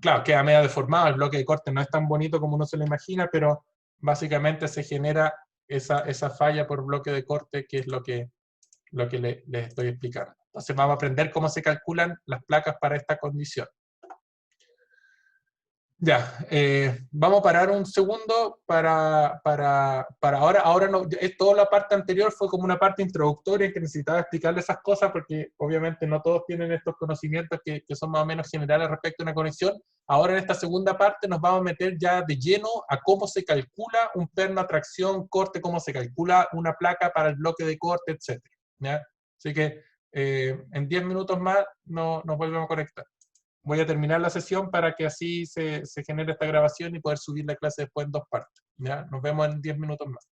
Claro, queda medio deformado, el bloque de corte no es tan bonito como uno se lo imagina, pero básicamente se genera esa falla por bloque de corte, que es lo que les estoy explicando. Entonces vamos a aprender cómo se calculan las placas para esta condición. Ya, vamos a parar un segundo para ahora. Ahora no, toda la parte anterior fue como una parte introductoria que necesitaba explicarle esas cosas porque obviamente no todos tienen estos conocimientos que son más o menos generales respecto a una conexión. Ahora en esta segunda parte nos vamos a meter ya de lleno a cómo se calcula un perno, tracción, corte, cómo se calcula una placa para el bloque de corte, etc. ¿Ya? Así que en 10 minutos más nos volvemos a conectar. Voy a terminar la sesión para que así se genere esta grabación y poder subir la clase después en 2 partes. ¿Ya? Nos vemos en 10 minutos más.